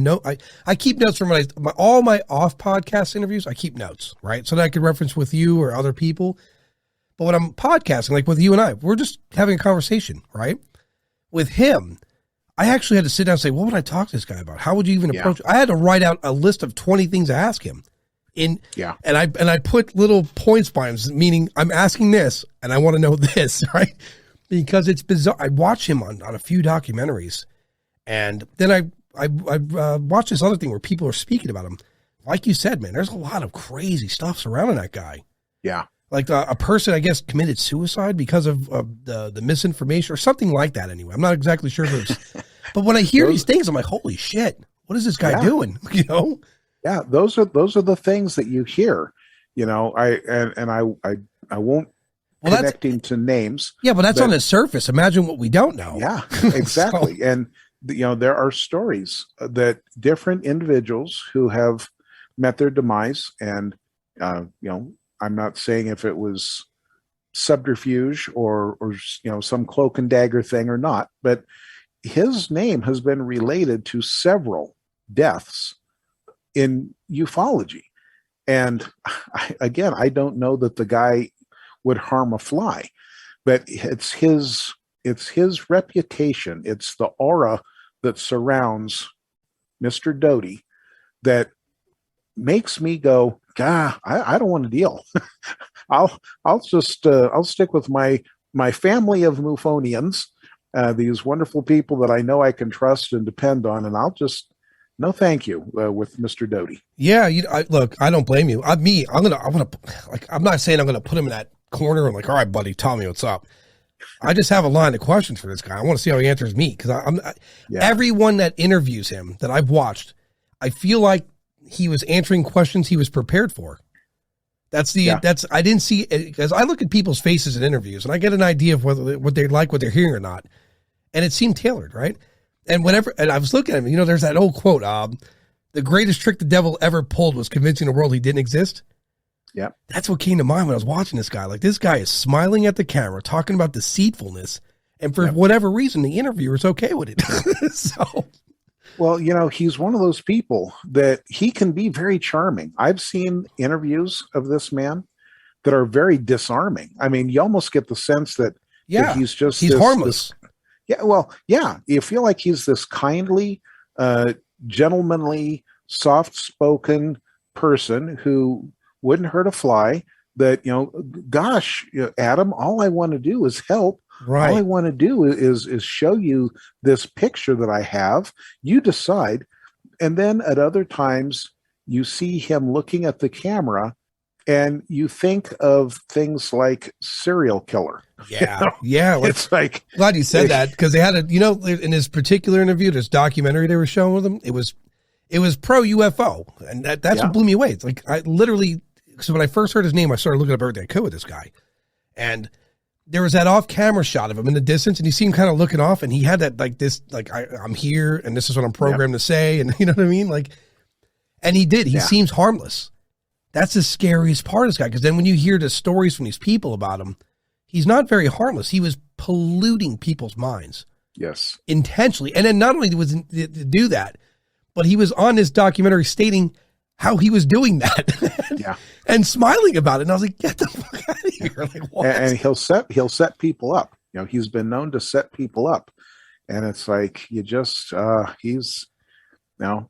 S1: I keep notes from all my off podcast interviews. I keep notes, right? So that I could reference with you or other people. But when I'm podcasting, like with you and I, we're just having a conversation, right? With him, I actually had to sit down and say, what would I talk to this guy about? How would you even approach it? I had to write out a list of 20 things to ask him. And I put little points by him, meaning I'm asking this and I want to know this, right? Because it's bizarre. I watch him on a few documentaries, and then I watched this other thing where people are speaking about him. Like you said, man, there's a lot of crazy stuff surrounding that guy.
S2: Yeah.
S1: Like a person, I guess, committed suicide because of the misinformation or something like that. Anyway, I'm not exactly sure. But when I hear these things, I'm like, holy shit, what is this guy doing?
S2: Yeah, those are the things that you hear. I won't connecting to names.
S1: Yeah, but that's on the surface. Imagine what we don't know.
S2: Yeah, exactly. And there are stories that different individuals who have met their demise, and I'm not saying if it was subterfuge or some cloak and dagger thing or not, but his name has been related to several deaths in ufology. And I don't know that the guy would harm a fly, but it's his reputation, it's the aura that surrounds Mr. Doty that makes me go, God, I don't want to deal. I'll stick with my family of MUFOnians, these wonderful people that I know I can trust and depend on, and I'll just no thank you with Mr. Doty.
S1: Yeah, look, I don't blame you. I'm not saying I'm gonna put him in that corner and like, all right, buddy, tell me what's up. I just have a line of questions for this guy. I want to see how he answers me, because everyone that interviews him that I've watched, I feel like he was answering questions he was prepared for. I didn't see it, because I look at people's faces in interviews and I get an idea of what they like, what they're hearing or not. And it seemed tailored, right? And I was looking at him, there's that old quote, the greatest trick the devil ever pulled was convincing the world he didn't exist.
S2: Yeah.
S1: That's what came to mind when I was watching this guy. Like, this guy is smiling at the camera, talking about deceitfulness. And for whatever reason, the interviewer's okay with it. So,
S2: well, he's one of those people that he can be very charming. I've seen interviews of this man that are very disarming. I mean, you almost get the sense that he's
S1: harmless.
S2: You feel like he's this kindly, gentlemanly, soft-spoken person who wouldn't hurt a fly. That, gosh, Adam, all I want to do is help. Right. All I want to do is show you this picture that I have. You decide. And then at other times, you see him looking at the camera and you think of things like serial killer.
S1: Yeah. Yeah.
S2: It's like,
S1: glad you said that, because they had in his particular interview, this documentary they were showing with him, it was pro UFO. And that's what blew me away. It's like, I literally, so when I first heard his name, I started looking up everything I could with this guy. And there was that off-camera shot of him in the distance, and you see him kind of looking off, and he had that, like, this, like, I'm here, and this is what I'm programmed to say, and you know what I mean? Like, and he did. He seems harmless. That's the scariest part of this guy, because then when you hear the stories from these people about him, he's not very harmless. He was polluting people's minds.
S2: Yes. Intentionally.
S1: And then not only was to do that, but he was on this documentary stating how he was doing that. And smiling about it. And I was like, get the fuck out of here. Like, what?
S2: And he'll set people up. He's been known to set people up. And it's like, you just, he's, I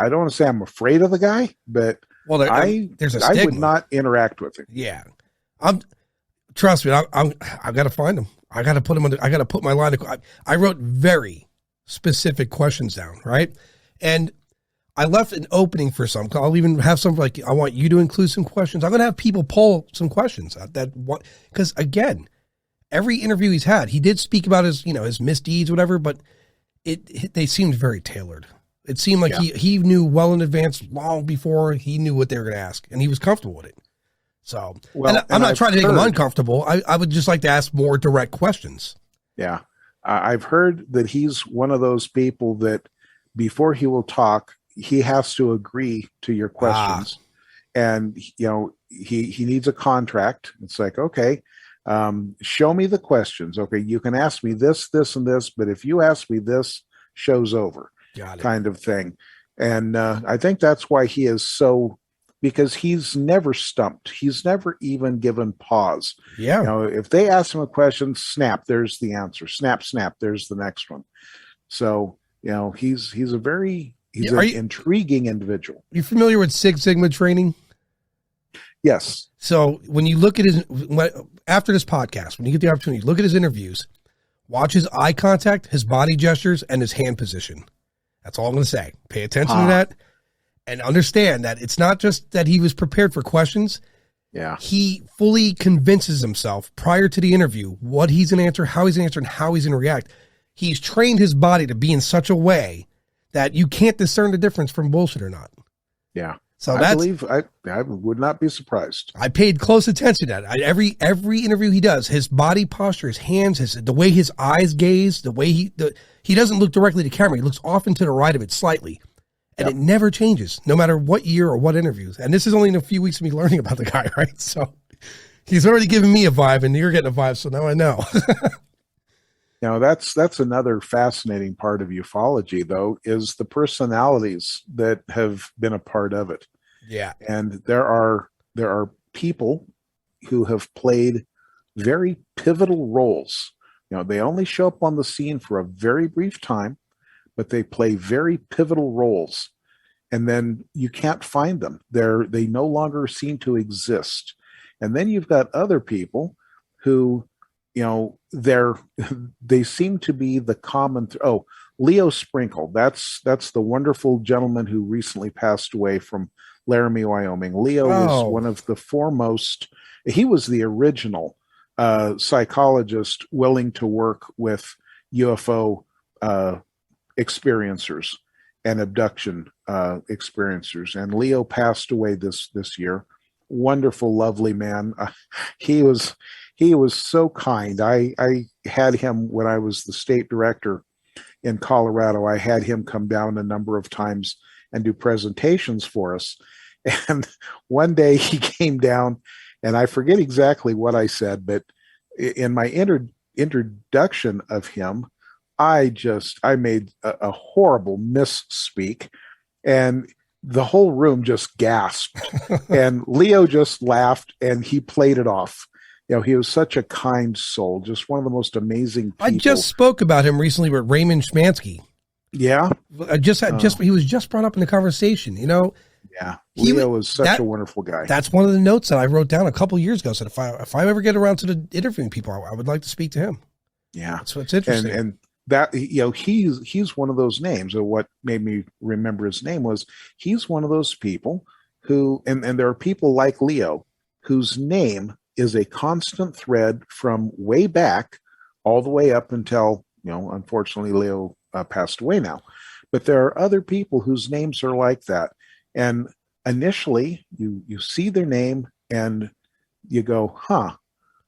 S2: don't want to say I'm afraid of the guy, but
S1: there's a stigma.
S2: I would not interact with him.
S1: Yeah. Trust me, I've got to find him. I got to put him on. I got to put my line. I wrote very specific questions down. Right. And I left an opening for some. I'll even have some, like, I want you to include some questions. I'm going to have people poll some questions because again, every interview he's had, he did speak about his, his misdeeds, whatever, but they seemed very tailored. It seemed like he knew well in advance, long before he knew what they were going to ask, and he was comfortable with it. So, and I'm not trying to make him uncomfortable. I would just like to ask more direct questions.
S2: Yeah. I've heard that he's one of those people that before he will talk, he has to agree to your questions. And, he needs a contract. It's like, okay, show me the questions. Okay, you can ask me this, this, and this, but if you ask me this, show's over.
S1: Got it.
S2: Kind of thing. And I think that's why he is so, because he's never stumped. He's never even given pause.
S1: Yeah.
S2: If they ask him a question, snap, there's the answer. Snap, snap, there's the next one. So, he's an intriguing individual.
S1: You familiar with Six Sigma training?
S2: Yes.
S1: So when you look at after this podcast, when you get the opportunity, look at his interviews, watch his eye contact, his body gestures, and his hand position. That's all I'm going to say. Pay attention to that and understand that it's not just that he was prepared for questions.
S2: Yeah.
S1: He fully convinces himself prior to the interview what he's going to answer, how he's going to answer, and how he's going to react. He's trained his body to be in such a way that you can't discern the difference from bullshit or not.
S2: Yeah.
S1: So
S2: I believe I would not be surprised.
S1: I paid close attention to that. Every interview he does, his body posture, his hands, the way his eyes gaze, the way he doesn't look directly to camera. He looks off and to the right of it slightly. And It never changes, no matter what year or what interviews. And this is only in a few weeks of me learning about the guy, right? So he's already given me a vibe, and you're getting a vibe, so now I know.
S2: Now, that's another fascinating part of ufology, though, is the personalities that have been a part of it.
S1: Yeah.
S2: And there are people who have played very pivotal roles. They only show up on the scene for a very brief time, but they play very pivotal roles. And then you can't find them. They no longer seem to exist. And then you've got other people who, they seem to be the common. Leo Sprinkle. That's the wonderful gentleman who recently passed away from Laramie, Wyoming. Leo was one of the foremost. He was the original psychologist willing to work with UFO experiencers and abduction experiencers. And Leo passed away this year. Wonderful, lovely man. He was so kind. I had him when I was the state director in Colorado. I had him come down a number of times and do presentations for us. And one day he came down, and I forget exactly what I said, but in my introduction of him, I made a horrible misspeak, and the whole room just gasped. And Leo just laughed, and he played it off. He was such a kind soul, just one of the most amazing people.
S1: I just spoke about him recently with Raymond Schmansky.
S2: Yeah.
S1: He was just brought up in the conversation,
S2: Yeah. Leo was such a wonderful guy.
S1: That's one of the notes that I wrote down a couple of years ago. Said if I ever get around to the interviewing people, I would like to speak to him.
S2: Yeah.
S1: So it's interesting.
S2: And that, he's one of those names. And what made me remember his name was he's one of those people who, and there are people like Leo whose name is a constant thread from way back all the way up until, unfortunately Leo passed away now. But there are other people whose names are like that. And initially you see their name and you go,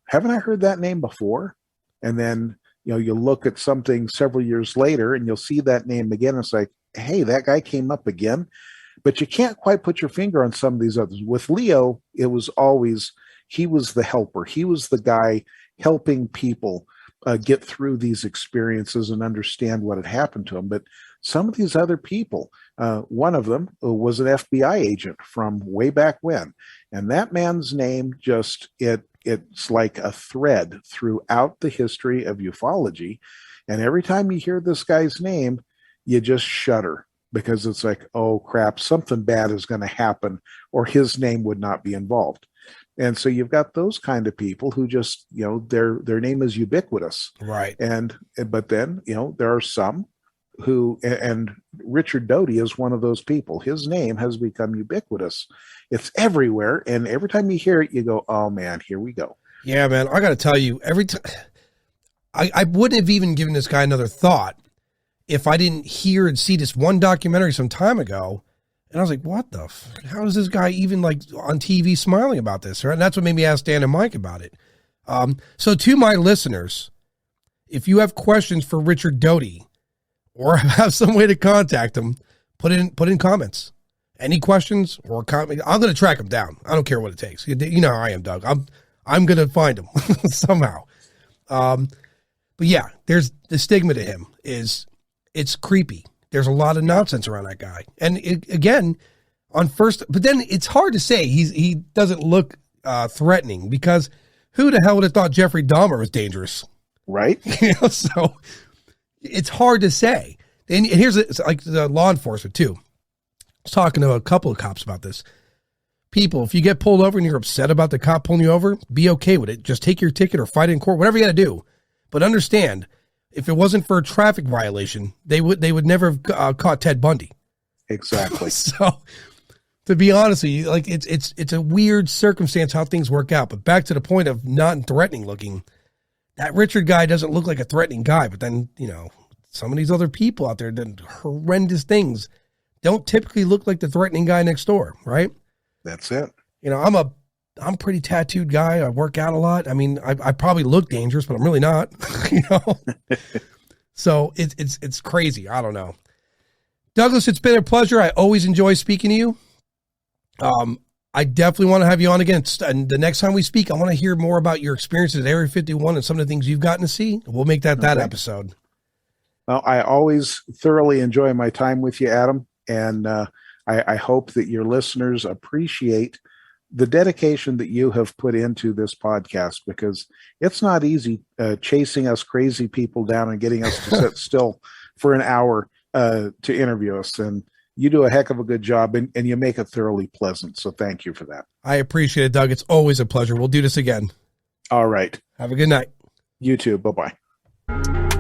S2: haven't I heard that name before? And then, you look at something several years later and you'll see that name again. It's like, hey, that guy came up again. But you can't quite put your finger on some of these others. With Leo, it was always, he was the helper. He was the guy helping people get through these experiences and understand what had happened to them. But some of these other people, one of them was an FBI agent from way back when. And that man's name it's like a thread throughout the history of ufology. And every time you hear this guy's name, you just shudder because it's like, oh crap, something bad is going to happen or his name would not be involved. And so you've got those kind of people who just, their name is ubiquitous.
S1: Right.
S2: But then, there are some who, and Richard Doty is one of those people. His name has become ubiquitous. It's everywhere. And every time you hear it, you go, oh man, here we go.
S1: Yeah, man. I got to tell you, every time I wouldn't have even given this guy another thought if I didn't hear and see this one documentary some time ago. And I was like, what the how is this guy even like on TV smiling about this? Right? And that's what made me ask Dan and Mike about it. So to my listeners, if you have questions for Richard Doty or have some way to contact him, put in comments. Any questions or comments? I'm going to track him down. I don't care what it takes. You know how I am, Doug. I'm going to find him somehow. But yeah, there's the stigma to him it's creepy. There's a lot of nonsense around that guy. And again, but then it's hard to say he doesn't look threatening because who the hell would have thought Jeffrey Dahmer was dangerous?
S2: Right.
S1: So it's hard to say. And here's like the law enforcement too. I was talking to a couple of cops about this. People, if you get pulled over and you're upset about the cop pulling you over, be okay with it. Just take your ticket or fight in court, whatever you got to do. But understand, if it wasn't for a traffic violation, they would never have caught Ted Bundy.
S2: Exactly.
S1: So, to be honest with you, like it's a weird circumstance how things work out. But back to the point of not threatening looking, that Richard guy doesn't look like a threatening guy. But then some of these other people out there did horrendous things don't typically look like the threatening guy next door, right?
S2: That's it.
S1: You know, I'm a pretty tattooed guy. I work out a lot. I mean, I probably look dangerous, but I'm really not, you know? So it's crazy. I don't know. Douglas, it's been a pleasure. I always enjoy speaking to you. I definitely want to have you on again. And the next time we speak, I want to hear more about your experiences at Area 51 and some of the things you've gotten to see. We'll make that episode.
S2: Well, I always thoroughly enjoy my time with you, Adam. And I hope that your listeners appreciate the dedication that you have put into this podcast, because it's not easy chasing us crazy people down and getting us to sit still for an hour to interview us. And you do a heck of a good job, and you make it thoroughly pleasant. So thank you for that.
S1: I appreciate it, Doug. It's always a pleasure. We'll do this again.
S2: All right.
S1: Have a good night.
S2: You too. Bye-bye.